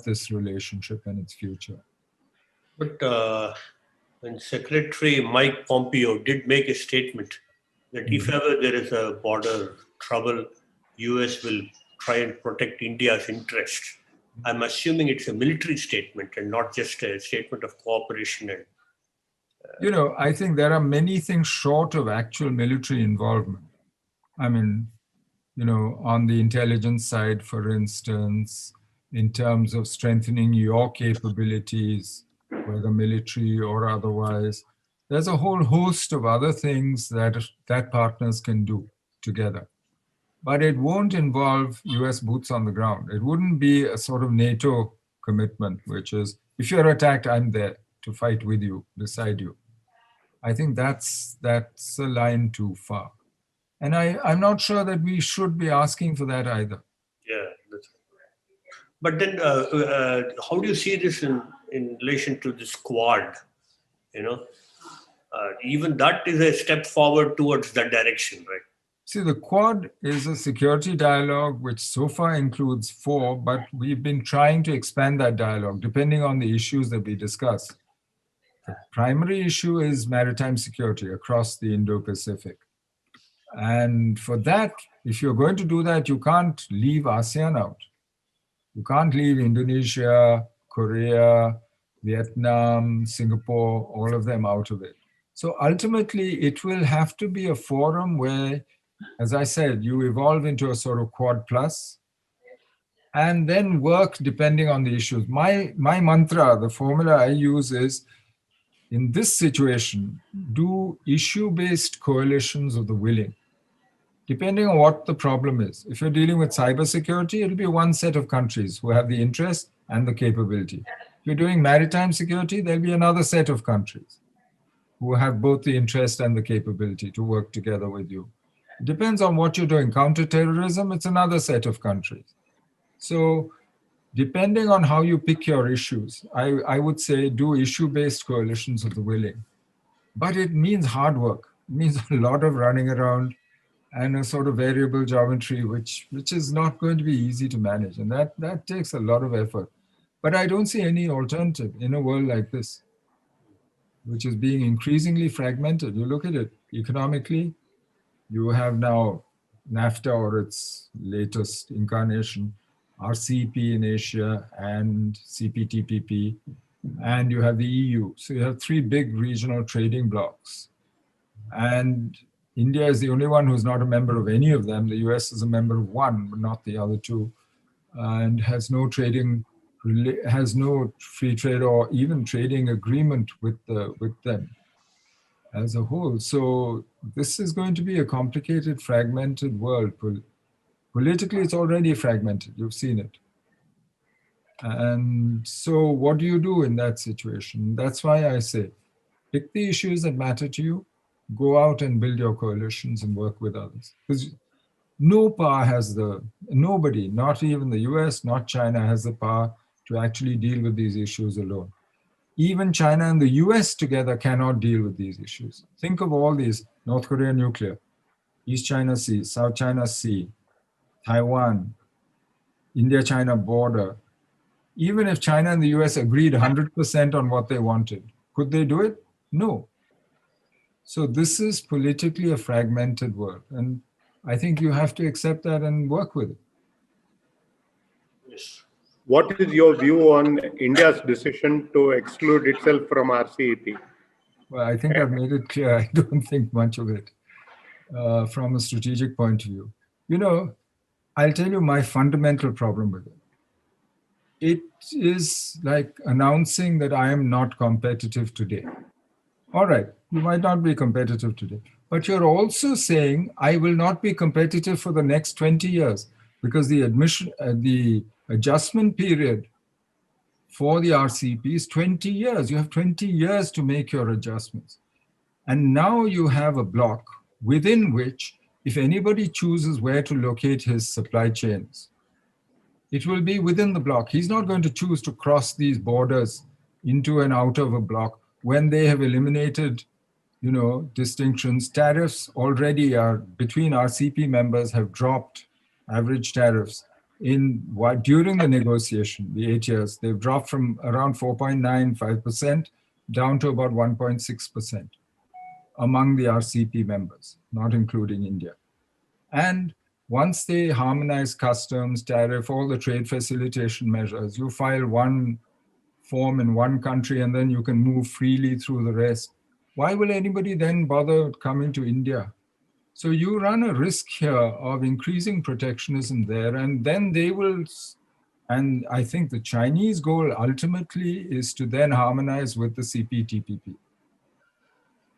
this relationship and its future. But when Secretary Mike Pompeo did make a statement that if ever there is a border trouble, US will try and protect India's interests. I'm assuming it's a military statement and not just a statement of cooperation. And I think there are many things short of actual military involvement. I mean, on the intelligence side, for instance, in terms of strengthening your capabilities, whether military or otherwise, there's a whole host of other things that partners can do together. But it won't involve US boots on the ground. It wouldn't be a sort of NATO commitment, which is, if you're attacked, I'm there to fight with you, beside you. I think that's a line too far. And I'm not sure that we should be asking for that either. yeah, but then how do you see this in relation to this Quad? Even that is a step forward towards that direction, right? See, the Quad is a security dialogue which so far includes 4, but we've been trying to expand that dialogue depending on the issues that we discuss. The primary issue is maritime security across the Indo-Pacific. And for that, if you're going to do that, you can't leave ASEAN out. You can't leave Indonesia, Korea, Vietnam, Singapore, all of them out of it. So ultimately, it will have to be a forum where, as I said, you evolve into a sort of Quad plus, and then work depending on the issues. My mantra, the formula I use is, in this situation, do issue-based coalitions of the willing, depending on what the problem is. If you're dealing with cybersecurity, it'll be one set of countries who have the interest and the capability. If you're doing maritime security, there'll be another set of countries who have both the interest and the capability to work together with you. It depends on what you're doing. Counterterrorism, it's another set of countries. So depending on how you pick your issues, I would say do issue-based coalitions of the willing. But it means hard work. It means a lot of running around and a sort of variable geometry, which is not going to be easy to manage. And that takes a lot of effort. But I don't see any alternative in a world like this, which is being increasingly fragmented. You look at it economically, you have now NAFTA or its latest incarnation, RCEP in Asia and CPTPP, and you have the EU. So you have 3 big regional trading blocs. And India is the only one who's not a member of any of them. The US is a member of 1, but not the other 2, and has no free trade or even trading agreement with them as a whole. So this is going to be a complicated, fragmented world. Politically, it's already fragmented. You've seen it. And so what do you do in that situation? That's why I say, pick the issues that matter to you, go out and build your coalitions and work with others. Because no power has nobody, not even the US, not China, has the power to actually deal with these issues alone. Even China and the US together cannot deal with these issues. Think of all these: North Korea nuclear, East China Sea, South China Sea, Taiwan, India-China border. Even if China and the US agreed 100% on what they wanted, could they do it? No. So this is politically a fragmented world. And I think you have to accept that and work with it. Yes. What is your view on India's decision to exclude itself from RCEP? Well, I think I've made it clear. I don't think much of it from a strategic point of view. I'll tell you my fundamental problem with it. It is like announcing that I am not competitive today. All right, you might not be competitive today, but you're also saying I will not be competitive for the next 20 years because the adjustment period for the RCEP is 20 years. You have 20 years to make your adjustments. And now you have a block within which, if anybody chooses where to locate his supply chains, it will be within the block. He's not going to choose to cross these borders into and out of a block when they have eliminated, distinctions. Tariffs already are between RCP members have dropped average tariffs during the negotiation, the 8 years. They've dropped from around 4.95% down to about 1.6% among the RCP members, not including India. And once they harmonize customs, tariff, all the trade facilitation measures, you file one form in one country and then you can move freely through the rest. Why will anybody then bother coming to India? So you run a risk here of increasing protectionism there, and then they will, and I think the Chinese goal ultimately is to then harmonize with the CPTPP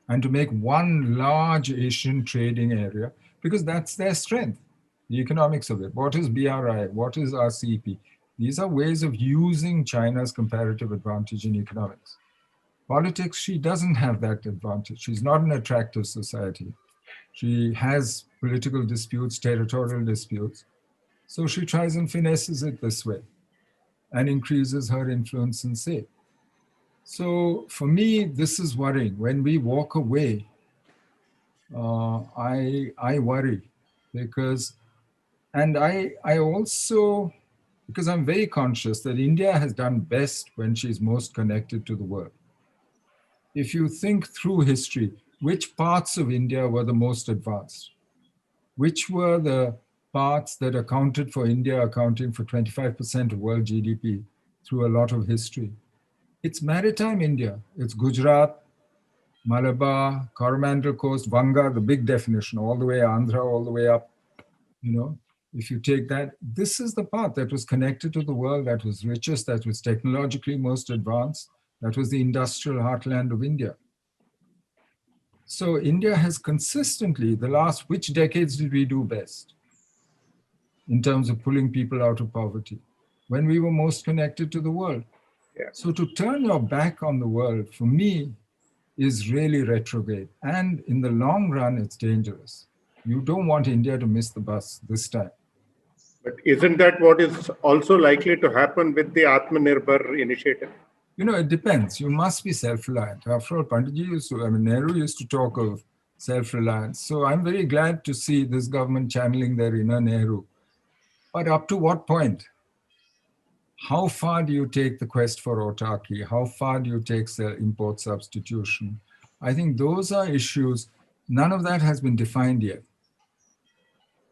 and to make one large Asian trading area, because that's their strength, the economics of it. What is BRI? What is RCEP? These are ways of using China's comparative advantage in economics. Politics, she doesn't have that advantage. She's not an attractive society. She has political disputes, territorial disputes. So she tries and finesses it this way and increases her influence and say. So for me, this is worrying. When we walk away, I worry because, and I also, because I'm very conscious that India has done best when she's most connected to the world. If you think through history, which parts of India were the most advanced? Which were the parts that accounted for India accounting for 25% of world GDP through a lot of history? It's maritime India. It's Gujarat, Malabar, Coromandel Coast, Vanga, the big definition, all the way Andhra, all the way up. If you take that, this is the part that was connected to the world, that was richest, that was technologically most advanced, that was the industrial heartland of India. So India has consistently, which decades did we do best in terms of pulling people out of poverty? When we were most connected to the world. Yeah. So to turn your back on the world, for me, is really retrograde. And in the long run, it's dangerous. You don't want India to miss the bus this time. But isn't that what is also likely to happen with the Atman Initiative? It depends. You must be self-reliant. After all, Nehru used to talk of self-reliance. So I'm very glad to see this government channeling their inner Nehru. But up to what point? How far do you take the quest for autarky? How far do you take import substitution? I think those are issues. None of that has been defined yet.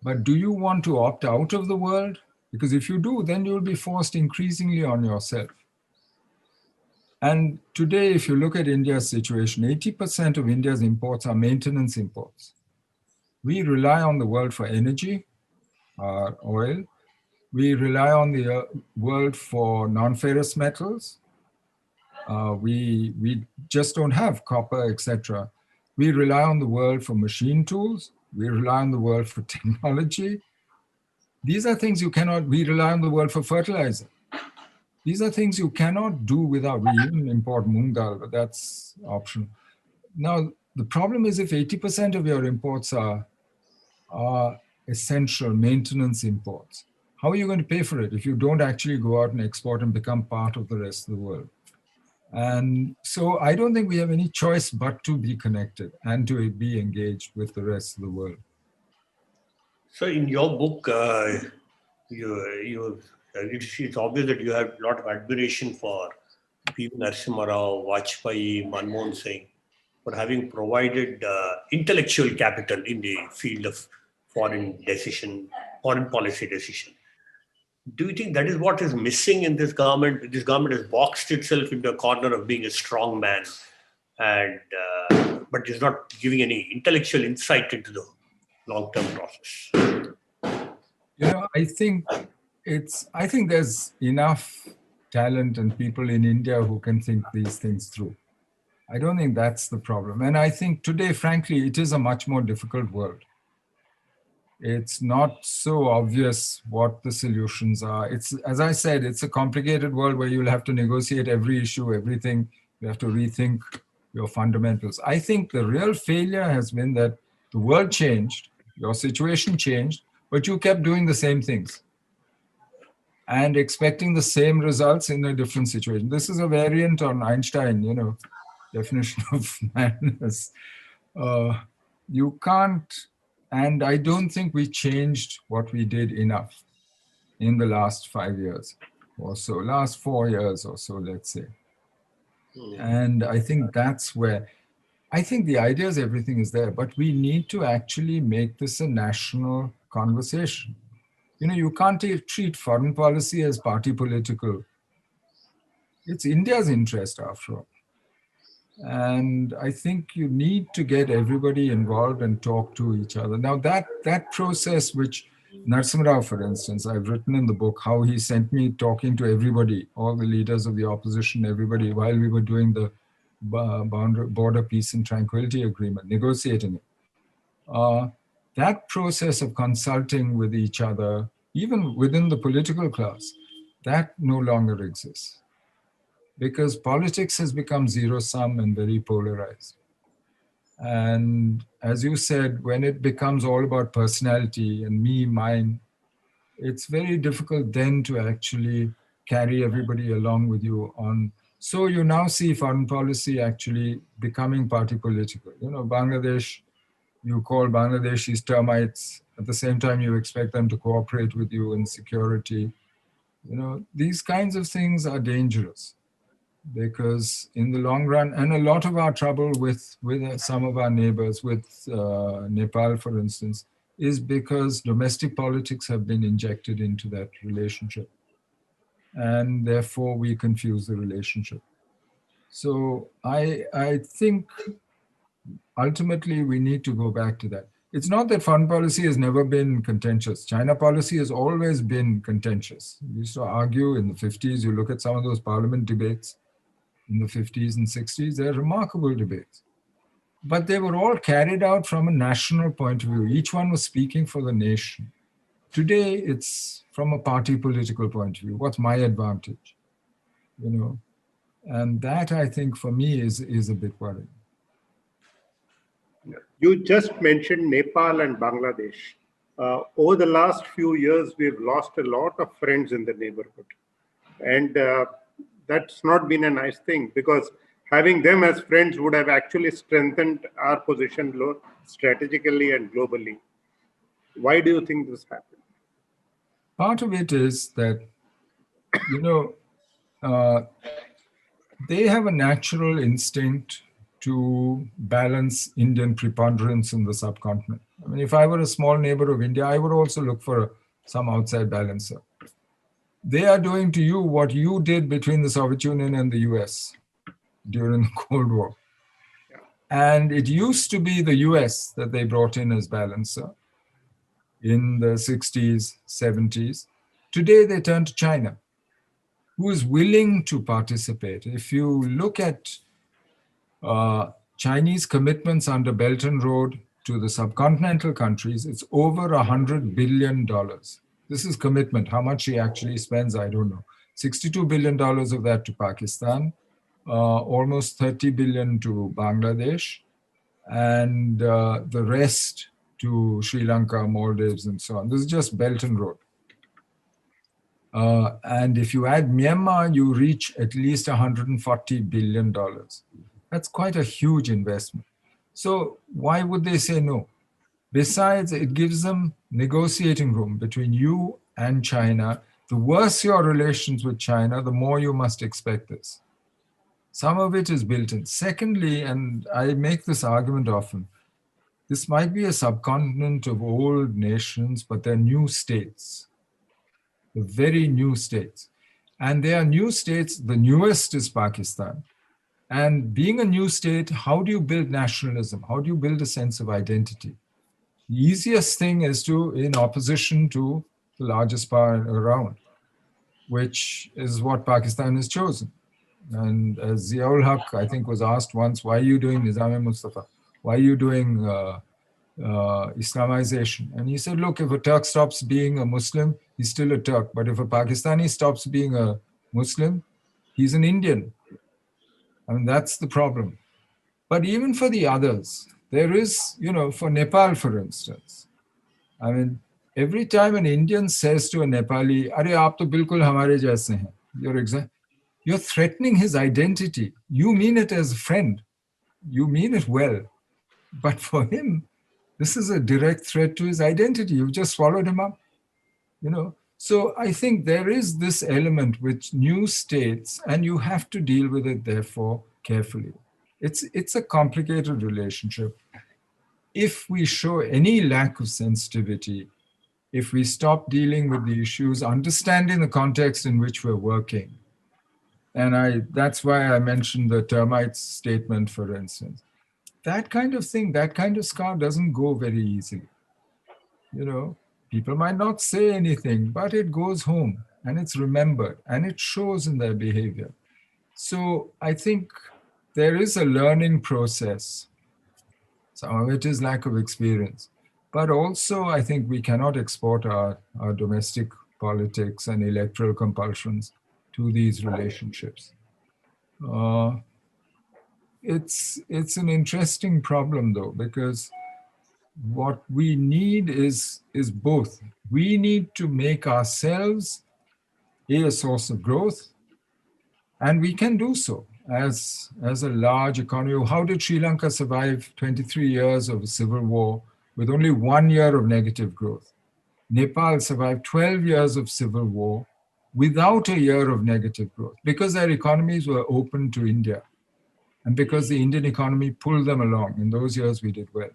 But do you want to opt out of the world? Because if you do, then you'll be forced increasingly on yourself. And today, if you look at India's situation, 80% of India's imports are maintenance imports. We rely on the world for energy, oil. We rely on the world for non-ferrous metals. We just don't have copper, etc. We rely on the world for machine tools. We rely on the world for technology. These are things you cannot, we rely on the world for fertilizer. These are things you cannot do without. We even import moong dal, but that's optional. Now, the problem is if 80% of your imports are essential maintenance imports, how are you going to pay for it if you don't actually go out and export and become part of the rest of the world? And so I don't think we have any choice but to be connected and to be engaged with the rest of the world. So in your book, it's obvious that you have a lot of admiration for P.V. Narasimha Rao, Vajpayee, Manmohan Singh, for having provided intellectual capital in the field of foreign policy decision. Do you think that is what is missing in this government? This government has boxed itself into a corner of being a strong man, and but is not giving any intellectual insight into the long-term process. I think there's enough talent and people in India who can think these things through. I don't think that's the problem. And I think today, frankly, it is a much more difficult world. It's not so obvious what the solutions are. It's, as I said, it's a complicated world where you'll have to negotiate every issue, everything. You have to rethink your fundamentals. I think the real failure has been that the world changed, your situation changed, but you kept doing the same things and expecting the same results in a different situation. This is a variant on Einstein, definition of madness. You can't, and I don't think we changed what we did enough in the last 5 years or so, last 4 years or so, let's say. And I think that's where, I think the ideas, everything is there, but we need to actually make this a national conversation. You can't treat foreign policy as party political. It's India's interest, after all. And I think you need to get everybody involved and talk to each other. Now, that process, which Narasimha Rao, for instance, I've written in the book how he sent me talking to everybody, all the leaders of the opposition, everybody, while we were doing the border peace and tranquility agreement, negotiating it. That process of consulting with each other, even within the political class, that no longer exists. Because politics has become zero-sum and very polarized. And as you said, when it becomes all about personality and me, mine, it's very difficult then to actually carry everybody along with you on. So you now see foreign policy actually becoming party political. Bangladesh, you call Bangladeshis termites. At the same time, you expect them to cooperate with you in security. These kinds of things are dangerous because in the long run, and a lot of our trouble with some of our neighbors, with Nepal, for instance, is because domestic politics have been injected into that relationship. And therefore, we confuse the relationship. So I think ultimately, we need to go back to that. It's not that foreign policy has never been contentious. China policy has always been contentious. We used to argue in the 50s. You look at some of those parliament debates in the 50s and 60s, they're remarkable debates. But they were all carried out from a national point of view. Each one was speaking for the nation. Today, it's from a party political point of view. What's my advantage? And that, I think, for me, is a bit worrying. You just mentioned Nepal and Bangladesh. Over the last few years, we've lost a lot of friends in the neighborhood. And that's not been a nice thing because having them as friends would have actually strengthened our position strategically and globally. Why do you think this happened? Part of it is that, they have a natural instinct to balance Indian preponderance in the subcontinent. I mean, if I were a small neighbor of India, I would also look for some outside balancer. They are doing to you what you did between the Soviet Union and the US during the Cold War. And it used to be the US that they brought in as balancer in the 60s, 70s. Today, they turn to China, who is willing to participate. If you look at Chinese commitments under Belt and Road to the subcontinental countries, it's over $100 billion. This is commitment. How much he actually spends, I don't know. $62 billion of that to Pakistan, almost $30 billion to Bangladesh, and the rest to Sri Lanka, Maldives, and so on. This is just Belt and Road. And if you add Myanmar, you reach at least $140 billion. That's quite a huge investment. So why would they say no? Besides, it gives them negotiating room between you and China. The worse your relations with China, the more you must expect this. Some of it is built in. Secondly, and I make this argument often, this might be a subcontinent of old nations, but they're new states. They're very new states. And they are new states. The newest is Pakistan. And being a new state, how do you build nationalism? How do you build a sense of identity? The easiest thing is to, in opposition to the largest power around, which is what Pakistan has chosen. And as Ziaul Haq, I think, was asked once, why are you doing Nizam-e-Mustafa? Why are you doing Islamization? And he said, look, if a Turk stops being a Muslim, he's still a Turk. But if a Pakistani stops being a Muslim, he's an Indian. I mean, that's the problem. But even for the others, there is, for Nepal, for instance, I mean, every time an Indian says to a Nepali, "Arey, aap to bilkul hamare jaise hain," you're threatening his identity. You mean it as a friend. You mean it well. But for him, this is a direct threat to his identity. You've just swallowed him up. So I think there is this element which new states, and you have to deal with it therefore carefully. It's a complicated relationship. If we show any lack of sensitivity, if we stop dealing with the issues, understanding the context in which we're working, and that's why I mentioned the termites statement, for instance, that kind of thing, that kind of scar doesn't go very easily. People might not say anything, but it goes home and it's remembered and it shows in their behavior. So I think there is a learning process. Some of it is lack of experience. But also, I think we cannot export our domestic politics and electoral compulsions to these relationships. It's an interesting problem, though, because what we need is both. We need to make ourselves a source of growth, and we can do so as a large economy. How did Sri Lanka survive 23 years of a civil war with only 1 year of negative growth? Nepal survived 12 years of civil war without a year of negative growth because their economies were open to India and because the Indian economy pulled them along. In those years, we did well.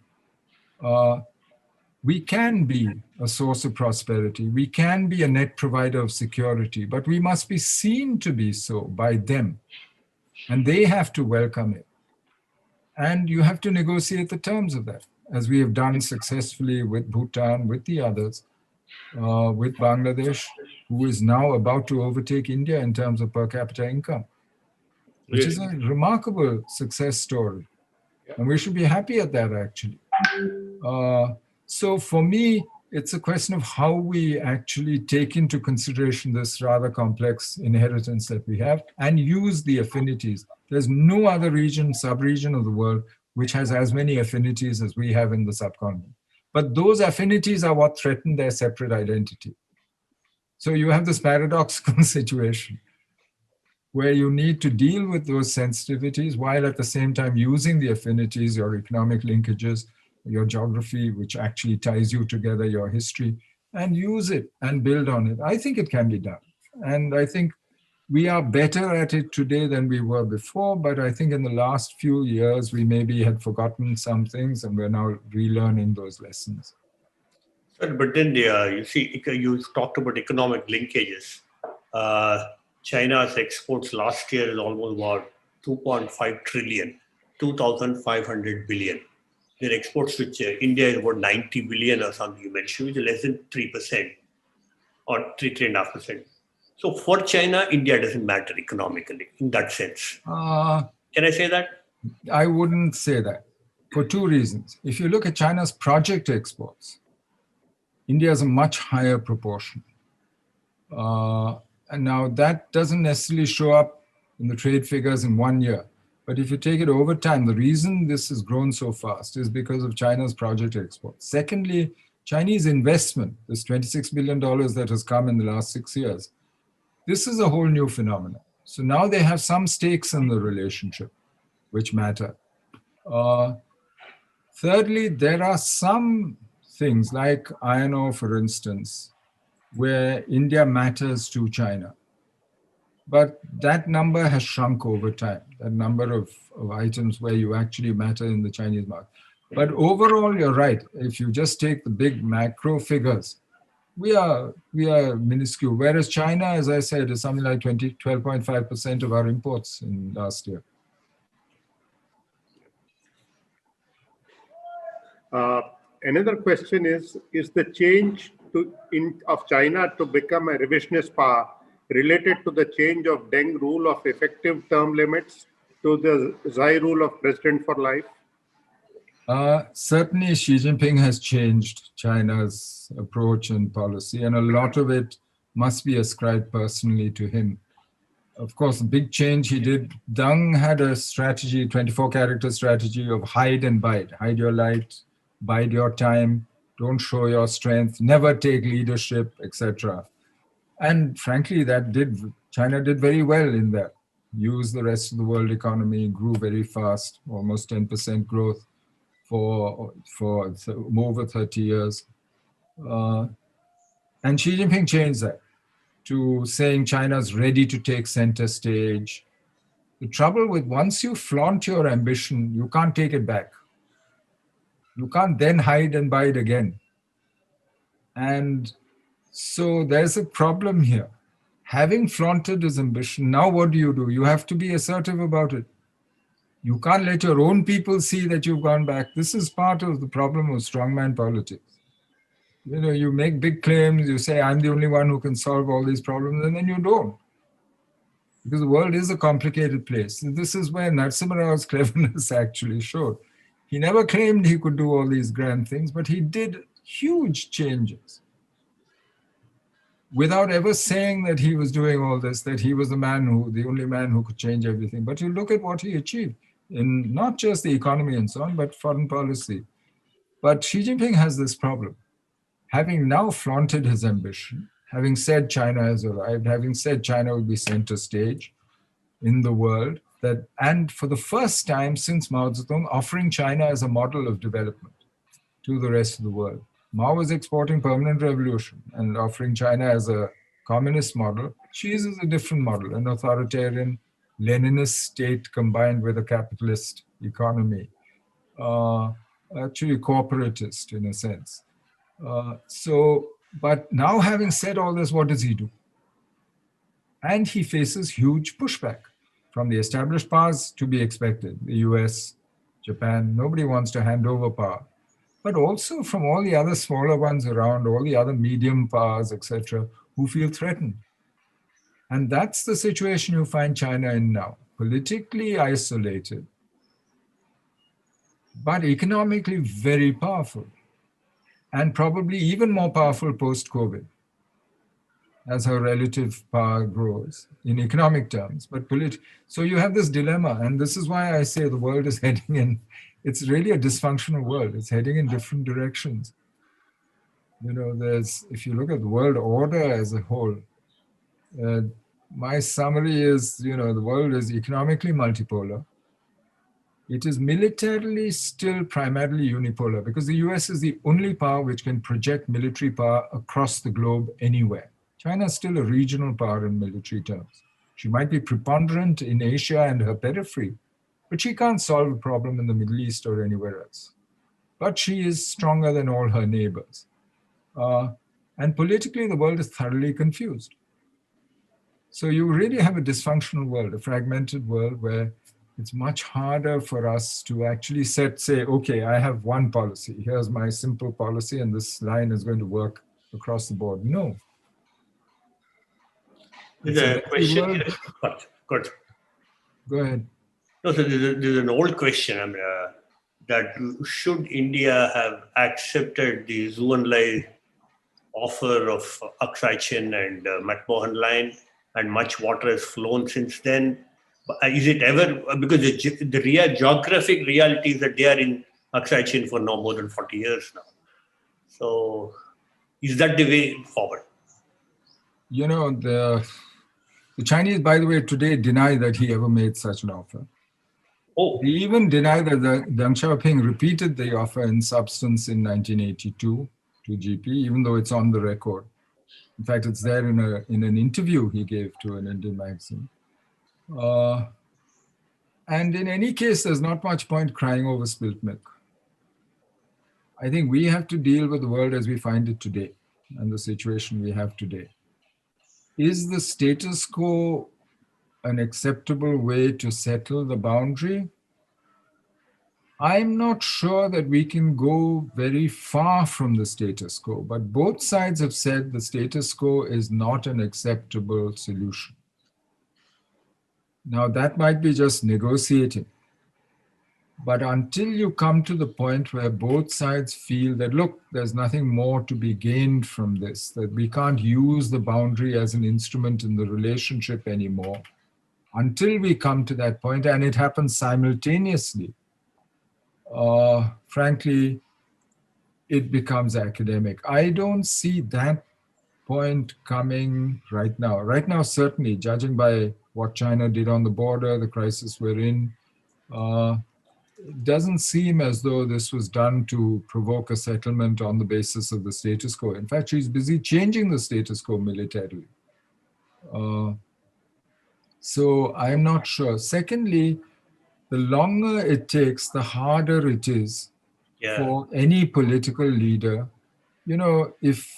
We can be a source of prosperity. We can be a net provider of security, but we must be seen to be so by them. And they have to welcome it. And you have to negotiate the terms of that, as we have done successfully with Bhutan, with the others, with Bangladesh, who is now about to overtake India in terms of per capita income, which is a remarkable success story. And we should be happy at that, actually. So for me, it's a question of how we actually take into consideration this rather complex inheritance that we have and use the affinities. There's no other region, sub-region of the world which has as many affinities as we have in the subcontinent. But those affinities are what threaten their separate identity. So you have this paradoxical situation where you need to deal with those sensitivities while at the same time using the affinities, your economic linkages, your geography, which actually ties you together, your history, and use it and build on it. I think it can be done. And I think we are better at it today than we were before, but I think in the last few years, we maybe had forgotten some things and we're now relearning those lessons. But then you see, you talked about economic linkages. China's exports last year is almost about 2.5 trillion, 2,500 billion. Their exports, which India is about 90 billion or something you mentioned, which is less than 3% or 3.5%. So for China, India doesn't matter economically in that sense. Can I say that? I wouldn't say that for two reasons. If you look at China's project exports, India has a much higher proportion. And now that doesn't necessarily show up in the trade figures in 1 year. But if you take it over time, the reason this has grown so fast is because of China's project exports. Secondly, Chinese investment, this $26 billion that has come in the last 6 years, this is a whole new phenomenon. So now they have some stakes in the relationship, which matter. Thirdly, there are some things like iron ore, for instance, where India matters to China. But that number has shrunk over time, that number of items where you actually matter in the Chinese market. But overall, you're right. If you just take the big macro figures, we are minuscule. Whereas China, as I said, is something like 12.5% of our imports in last year. Another question is the change of China to become a revisionist power related to the change of Deng rule of effective term limits to the Xi rule of president for life? Certainly, Xi Jinping has changed China's approach and policy, and a lot of it must be ascribed personally to him. of course, the big change he did, Deng had a strategy, 24-character strategy of hide and bide. Hide your light, bide your time, don't show your strength, never take leadership, etc. And frankly, China did very well in that. Used the rest of the world economy, grew very fast, almost 10% growth for over 30 years. And Xi Jinping changed that to saying China's ready to take center stage. The trouble with once you flaunt your ambition, you can't take it back. You can't then hide and bide again. And so there's a problem here. Having flaunted his ambition, now what do? You have to be assertive about it. You can't let your own people see that you've gone back. This is part of the problem of strongman politics. You make big claims, you say, I'm the only one who can solve all these problems, and then you don't. Because the world is a complicated place. And this is where Narasimha Rao's cleverness actually showed. He never claimed he could do all these grand things, but he did huge changes without ever saying that he was doing all this, that he was the only man who could change everything. But you look at what he achieved in not just the economy and so on, but foreign policy. But Xi Jinping has this problem. Having now flaunted his ambition, having said China has arrived, having said China will be center stage in the world, and for the first time since Mao Zedong, offering China as a model of development to the rest of the world. Mao was exporting permanent revolution and offering China as a communist model. Xi is a different model, an authoritarian Leninist state combined with a capitalist economy, actually corporatist in a sense. But now having said all this, what does he do? And he faces huge pushback from the established powers, to be expected. The US, Japan, nobody wants to hand over power. But also from all the other smaller ones around, all the other medium powers, etc., who feel threatened. And that's the situation you find China in now. Politically isolated, but economically very powerful. And probably even more powerful post-COVID, as her relative power grows in economic terms. But so you have this dilemma, and this is why I say the world is heading in, it's really a dysfunctional world. It's heading in different directions. If you look at the world order as a whole, my summary is, the world is economically multipolar. It is militarily still primarily unipolar because the US is the only power which can project military power across the globe anywhere. China is still a regional power in military terms. She might be preponderant in Asia and her periphery, but she can't solve a problem in the Middle East or anywhere else. But she is stronger than all her neighbors. And politically, the world is thoroughly confused. So you really have a dysfunctional world, a fragmented world where it's much harder for us to actually say, okay, I have one policy. Here's my simple policy, and this line is going to work across the board. No. There's a question here. Good. Go ahead. No, so there's an old question. That should India have accepted the Zhou Enlai offer of Aksai Chin and Manmohan line, and much water has flown since then? Is it ever, because the geographic reality is that they are in Aksai Chin for no more than 40 years now. So is that the way forward? The Chinese, by the way, today deny that he ever made such an offer. Oh. They even deny that Deng Xiaoping repeated the offer in substance in 1982 to GP, even though it's on the record. In fact, it's there in an interview he gave to an Indian magazine. And in any case, there's not much point crying over spilt milk. I think we have to deal with the world as we find it today and the situation we have today. Is the status quo an acceptable way to settle the boundary? I'm not sure that we can go very far from the status quo, but both sides have said the status quo is not an acceptable solution. Now, that might be just negotiating. But until you come to the point where both sides feel that, look, there's nothing more to be gained from this, that we can't use the boundary as an instrument in the relationship anymore, until we come to that point, and it happens simultaneously, frankly, it becomes academic. I don't see that point coming right now. Right now, certainly, judging by what China did on the border, the crisis we're in, it doesn't seem as though this was done to provoke a settlement on the basis of the status quo. In fact, she's busy changing the status quo militarily. So I'm not sure. Secondly, the longer it takes, the harder it is for any political leader. You know, if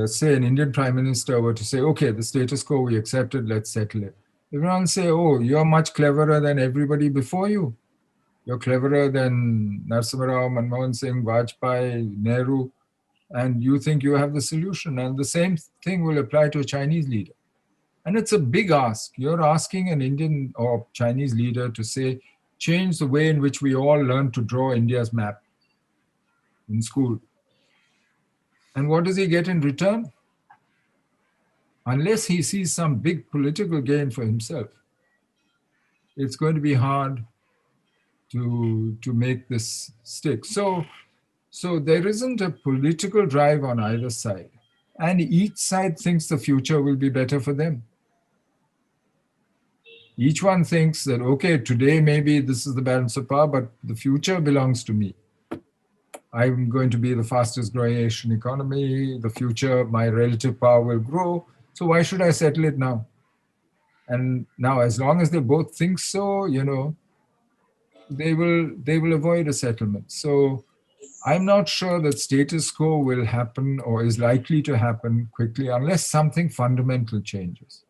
say an Indian prime minister were to say, okay, the status quo we accepted, let's settle it. Everyone say, oh, you're much cleverer than everybody before you. You're cleverer than Narasimha Rao, Manmohan Singh, Vajpayee, Nehru, and you think you have the solution. And the same thing will apply to a Chinese leader. And it's a big ask. You're asking an Indian or Chinese leader to say, change the way in which we all learn to draw India's map in school. And what does he get in return? Unless he sees some big political gain for himself, it's going to be hard to make this stick. So there isn't a political drive on either side. And each side thinks the future will be better for them. Each one thinks that, okay, today maybe this is the balance of power, but the future belongs to me. I'm going to be the fastest growing Asian economy. The future, my relative power will grow. So why should I settle it now? And now, as long as they both think so, you know, they will avoid a settlement. So I'm not sure that status quo will happen or is likely to happen quickly unless something fundamental changes,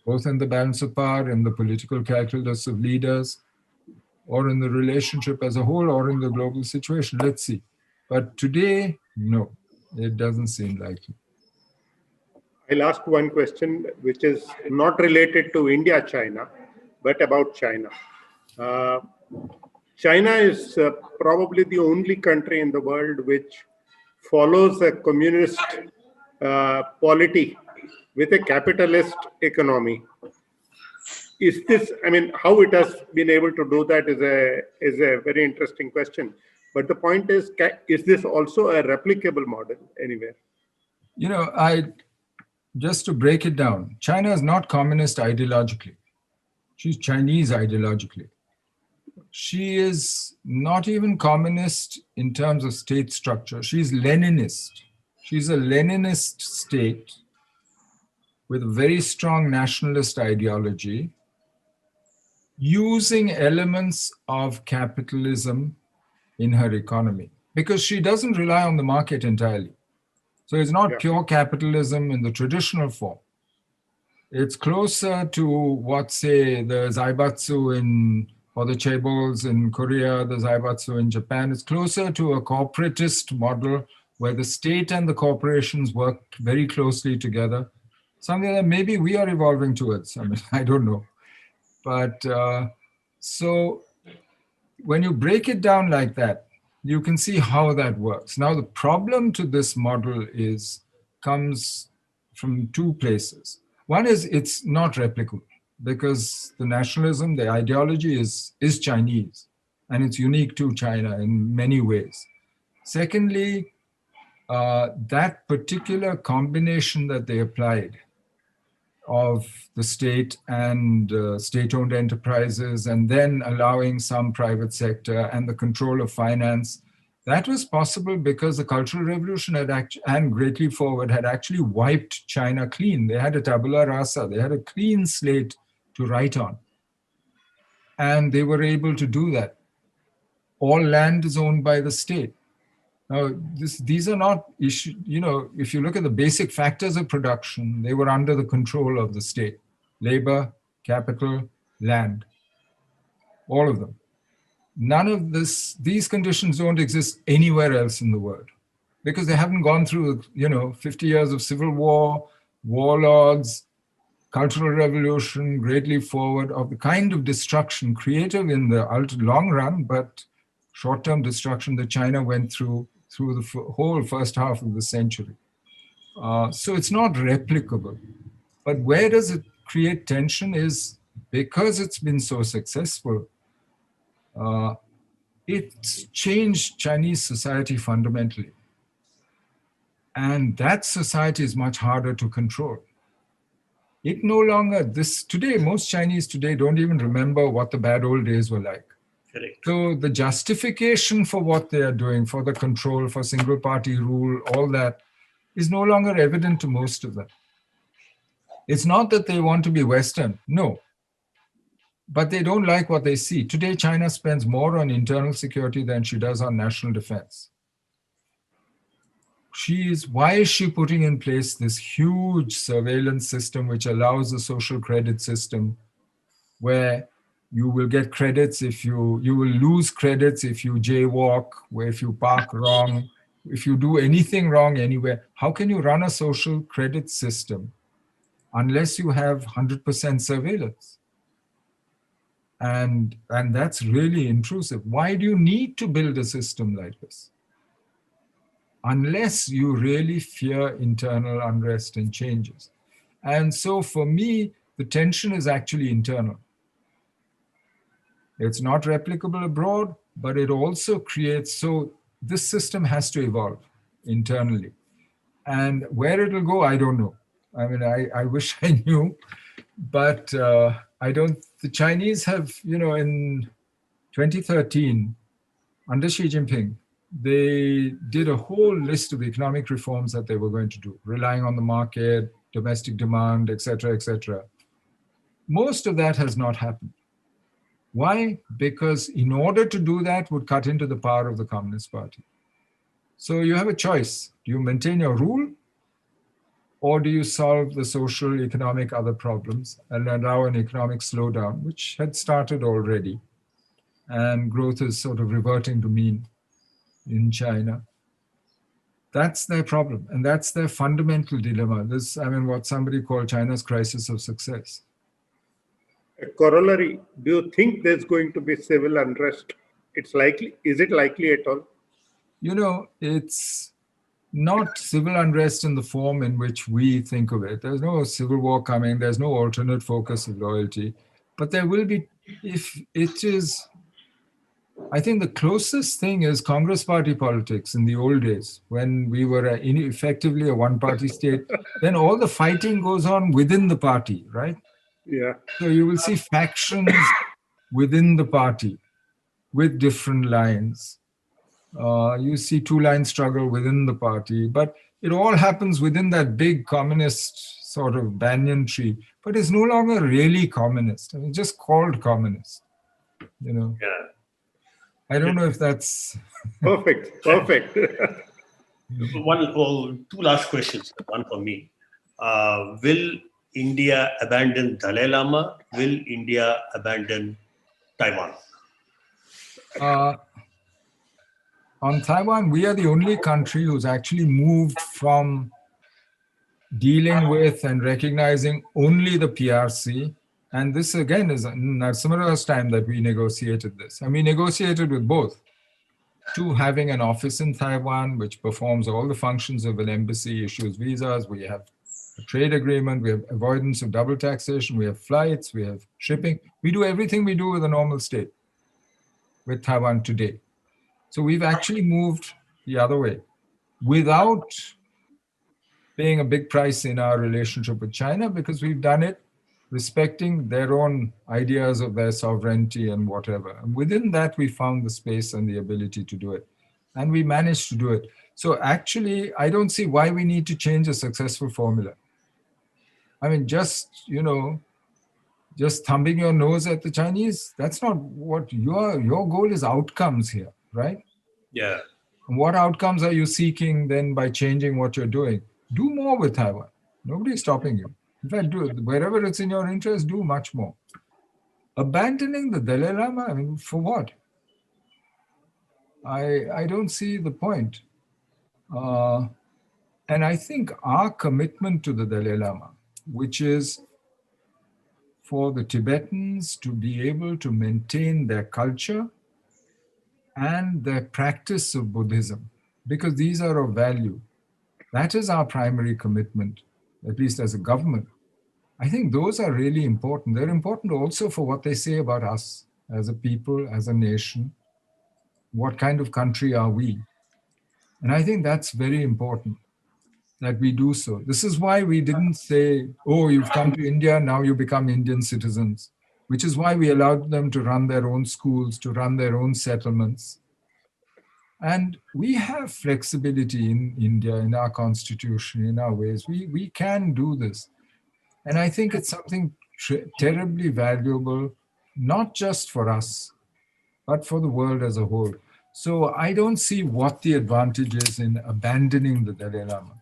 both in the balance of power, in the political calculus of leaders, or in the relationship as a whole, or in the global situation. Let's see. But today, no, it doesn't seem likely. I'll ask one question, which is not related to India-China, but about China. China is probably the only country in the world which follows a communist polity with a capitalist economy. Is this, I mean, how it has been able to do that is a very interesting question. But the point is this also a replicable model anywhere? You know, just to break it down, China is not communist ideologically. She's Chinese ideologically. She is not even communist in terms of state structure. She's Leninist. She's a Leninist state with a very strong nationalist ideology, using elements of capitalism in her economy, because she doesn't rely on the market entirely. So it's not pure capitalism in the traditional form. It's closer to what, say, the Zaibatsu or the chaebols in Korea, the Zaibatsu in Japan. It's closer to a corporatist model where the state and the corporations work very closely together. Something that maybe we are evolving towards. I mean, I don't know. But so when you break it down like that, you can see how that works. Now, the problem to this model comes from two places. One is it's not replicable because the nationalism, the ideology is Chinese, and it's unique to China in many ways. Secondly, that particular combination that they applied of the state and state-owned enterprises, and then allowing some private sector and the control of finance, that was possible because the Cultural Revolution and Great Leap Forward had actually wiped China clean. They had a tabula rasa. They had a clean slate to write on. And they were able to do that. All land is owned by the state. Now, these are not issues, you know, if you look at the basic factors of production, they were under the control of the state. Labor, capital, land, all of them. None of these conditions don't exist anywhere else in the world because they haven't gone through, 50 years of civil war, warlords, Cultural Revolution, Great Leap Forward, of the kind of destruction, creative in the long run, but short-term destruction that China went through the whole first half of the century. So it's not replicable. But where does it create tension is because it's been so successful, it's changed Chinese society fundamentally. And that society is much harder to control. It no longer, today, most Chinese today don't even remember what the bad old days were like. Correct. So the justification for what they are doing, for the control, for single party rule, all that is no longer evident to most of them. It's not that they want to be Western, no. But they don't like what they see. Today, China spends more on internal security than she does on national defense. Why is she putting in place this huge surveillance system which allows a social credit system where you will get credits if you will lose credits if you jaywalk, where if you park wrong, if you do anything wrong anywhere? How can you run a social credit system unless you have 100% surveillance? And that's really intrusive. Why do you need to build a system like this? Unless you really fear internal unrest and changes. And so for me, the tension is actually internal. It's not replicable abroad, but it also creates, so this system has to evolve internally. And where it'll go, I don't know. I mean, I wish I knew, but I don't. The Chinese have, in 2013, under Xi Jinping, they did a whole list of economic reforms that they were going to do, relying on the market, domestic demand, et cetera, et cetera. Most of that has not happened. Why? Because in order to do that would cut into the power of the Communist Party. So you have a choice. Do you maintain your rule? Or do you solve the social, economic, other problems and allow an economic slowdown, which had started already, and growth is sort of reverting to mean in China? That's their problem, and that's their fundamental dilemma. What somebody called China's crisis of success. A corollary, do you think there's going to be civil unrest? It's likely. Is it likely at all? It's not civil unrest in the form in which we think of it. There's no civil war coming. There's no alternate focus of loyalty. But there will be, if it is, I think the closest thing is Congress party politics in the old days, when we were effectively a one-party state. Then all the fighting goes on within the party, right? Yeah. So you will see factions within the party with different lines. You see two-line struggle within the party, but it all happens within that big communist sort of banyan tree. But it's no longer really communist. It's just called communist. Yeah. I don't know if that's Perfect. Two last questions. One for me. Will India abandon Dalai Lama? Will India abandon Taiwan? On Taiwan, we are the only country who's actually moved from dealing with and recognizing only the PRC. And this, again, is Narasimha's time that we negotiated this. And we negotiated with both, to having an office in Taiwan, which performs all the functions of an embassy, issues visas. We have a trade agreement. We have avoidance of double taxation. We have flights. We have shipping. We do everything we do with a normal state with Taiwan today. So we've actually moved the other way without paying a big price in our relationship with China, because we've done it respecting their own ideas of their sovereignty and whatever. And within that, we found the space and the ability to do it. And we managed to do it. So actually, I don't see why we need to change a successful formula. I mean, just thumbing your nose at the Chinese, that's not what your goal is. Outcomes here, right? Yeah. And what outcomes are you seeking then by changing what you're doing? Do more with Taiwan. Nobody's stopping you. In fact, do it. Wherever it's in your interest, do much more. Abandoning the Dalai Lama, I mean, for what? I don't see the point. And I think our commitment to the Dalai Lama, which is for the Tibetans to be able to maintain their culture and their practice of Buddhism, because these are of value. That is our primary commitment, at least as a government. I think those are really important. They're important also for what they say about us as a people, as a nation. What kind of country are we? And I think that's very important that we do so. This is why we didn't say, oh, you've come to India, now you become Indian citizens, which is why we allowed them to run their own schools, to run their own settlements. And we have flexibility in India, in our constitution, in our ways. We can do this. And I think it's something terribly valuable, not just for us, but for the world as a whole. So I don't see what the advantage is in abandoning the Dalai Lama.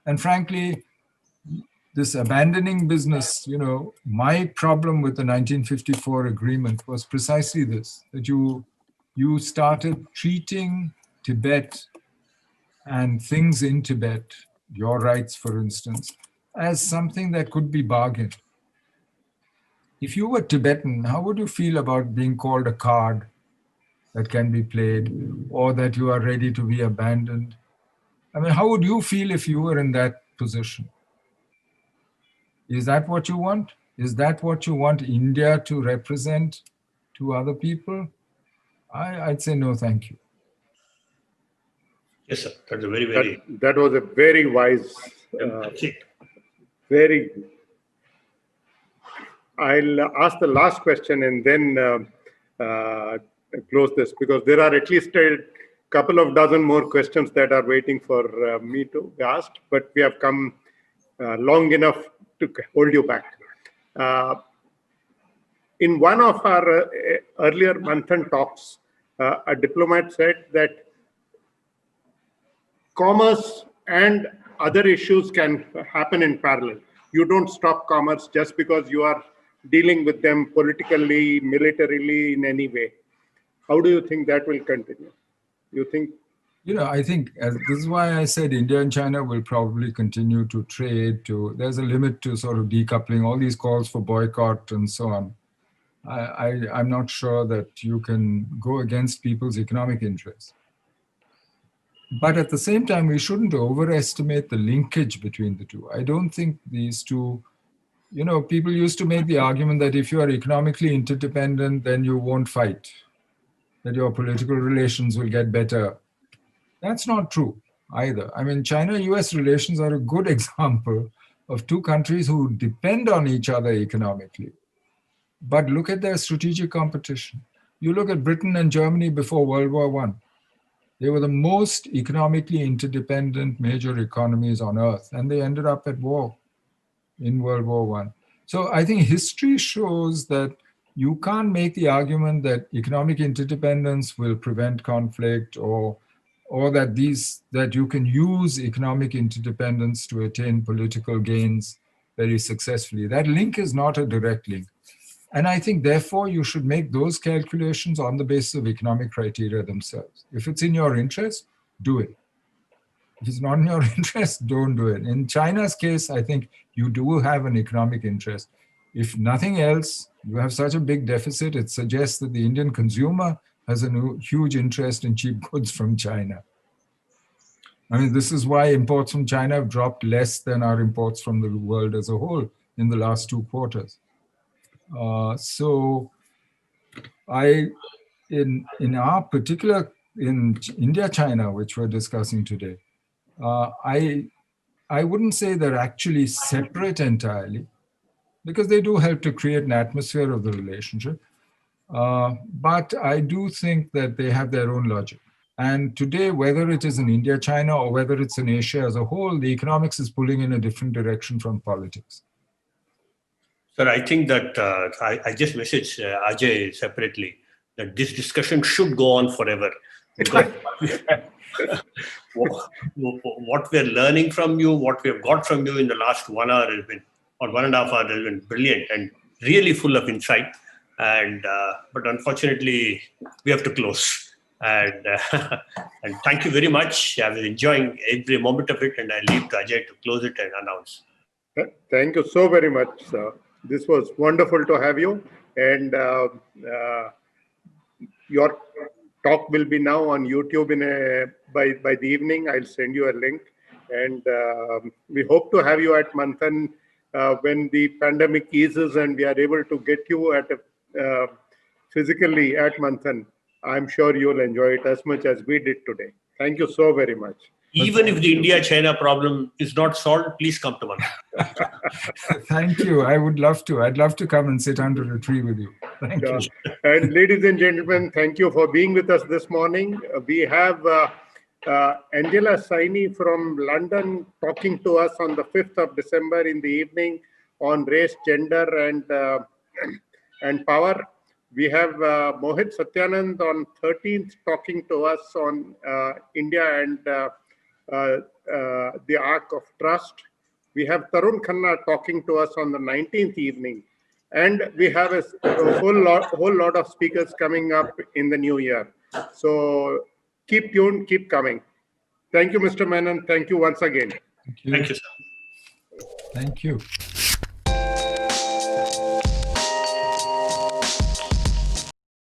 And frankly, this abandoning business, my problem with the 1954 agreement was precisely this, that you started treating Tibet and things in Tibet, your rights, for instance, as something that could be bargained. If you were Tibetan, how would you feel about being called a card that can be played, or that you are ready to be abandoned? I mean, how would you feel if you were in that position? Is that what you want? Is that what you want India to represent to other people? I'd say no, thank you. Yes, sir. That's a very. That was a very wise. Very. I'll ask the last question and then close this, because there are at least a couple of dozen more questions that are waiting for me to be asked, but we have come long enough to hold you back. In one of our earlier Manthan talks, a diplomat said that commerce and other issues can happen in parallel. You don't stop commerce just because you are dealing with them politically, militarily, in any way. How do you think that will continue? You think? I think this is why I said India and China will probably continue to trade. There's a limit to sort of decoupling. All these calls for boycott and so on. I'm not sure that you can go against people's economic interests. But at the same time, we shouldn't overestimate the linkage between the two. I don't think these two, people used to make the argument that if you are economically interdependent, then you won't fight, that your political relations will get better. That's not true either. I mean, China-US relations are a good example of two countries who depend on each other economically. But look at their strategic competition. You look at Britain and Germany before World War I. They were the most economically interdependent major economies on earth, and they ended up at war in World War I. So I think history shows that you can't make the argument that economic interdependence will prevent conflict, or that you can use economic interdependence to attain political gains very successfully. That link is not a direct link. And I think, therefore, you should make those calculations on the basis of economic criteria themselves. If it's in your interest, do it. If it's not in your interest, don't do it. In China's case, I think you do have an economic interest. If nothing else, you have such a big deficit, it suggests that the Indian consumer has a huge interest in cheap goods from China. I mean, this is why imports from China have dropped less than our imports from the world as a whole in the last 2 quarters. So in our particular, in India-China, which we're discussing today, I wouldn't say they're actually separate entirely, because they do help to create an atmosphere of the relationship. But I do think that they have their own logic. And today, whether it is in India-China or whether it's in Asia as a whole, the economics is pulling in a different direction from politics. Sir, I think that I just messaged Ajay separately that this discussion should go on forever. Because what we're learning from you, what we have got from you in the last 1 hour has been, or 1.5 hours has been brilliant and really full of insight. And but unfortunately, we have to close. And thank you very much. I was enjoying every moment of it, and I leave to Ajay to close it and announce. Thank you so very much, sir. This was wonderful to have you. And your talk will be now on YouTube by the evening. I'll send you a link. And we hope to have you at Manthan when the pandemic eases and we are able to get you at physically at Manthan, I'm sure you'll enjoy it as much as we did today. Thank you so very much. Even if the India-China problem is not solved, please come to Manthan. Thank you. I would love to. I'd love to come and sit under a tree with you. Thank you. And ladies and gentlemen, thank you for being with us this morning. We have Angela Saini from London talking to us on the 5th of December in the evening on race, gender, and power. We have Mohit Satyanand on 13th talking to us on India and the Arc of Trust. We have Tarun Khanna talking to us on the 19th evening. And we have a whole lot of speakers coming up in the new year. So keep tuned, keep coming. Thank you, Mr. Menon. Thank you once again. Thank you. Thank you, sir. Thank you.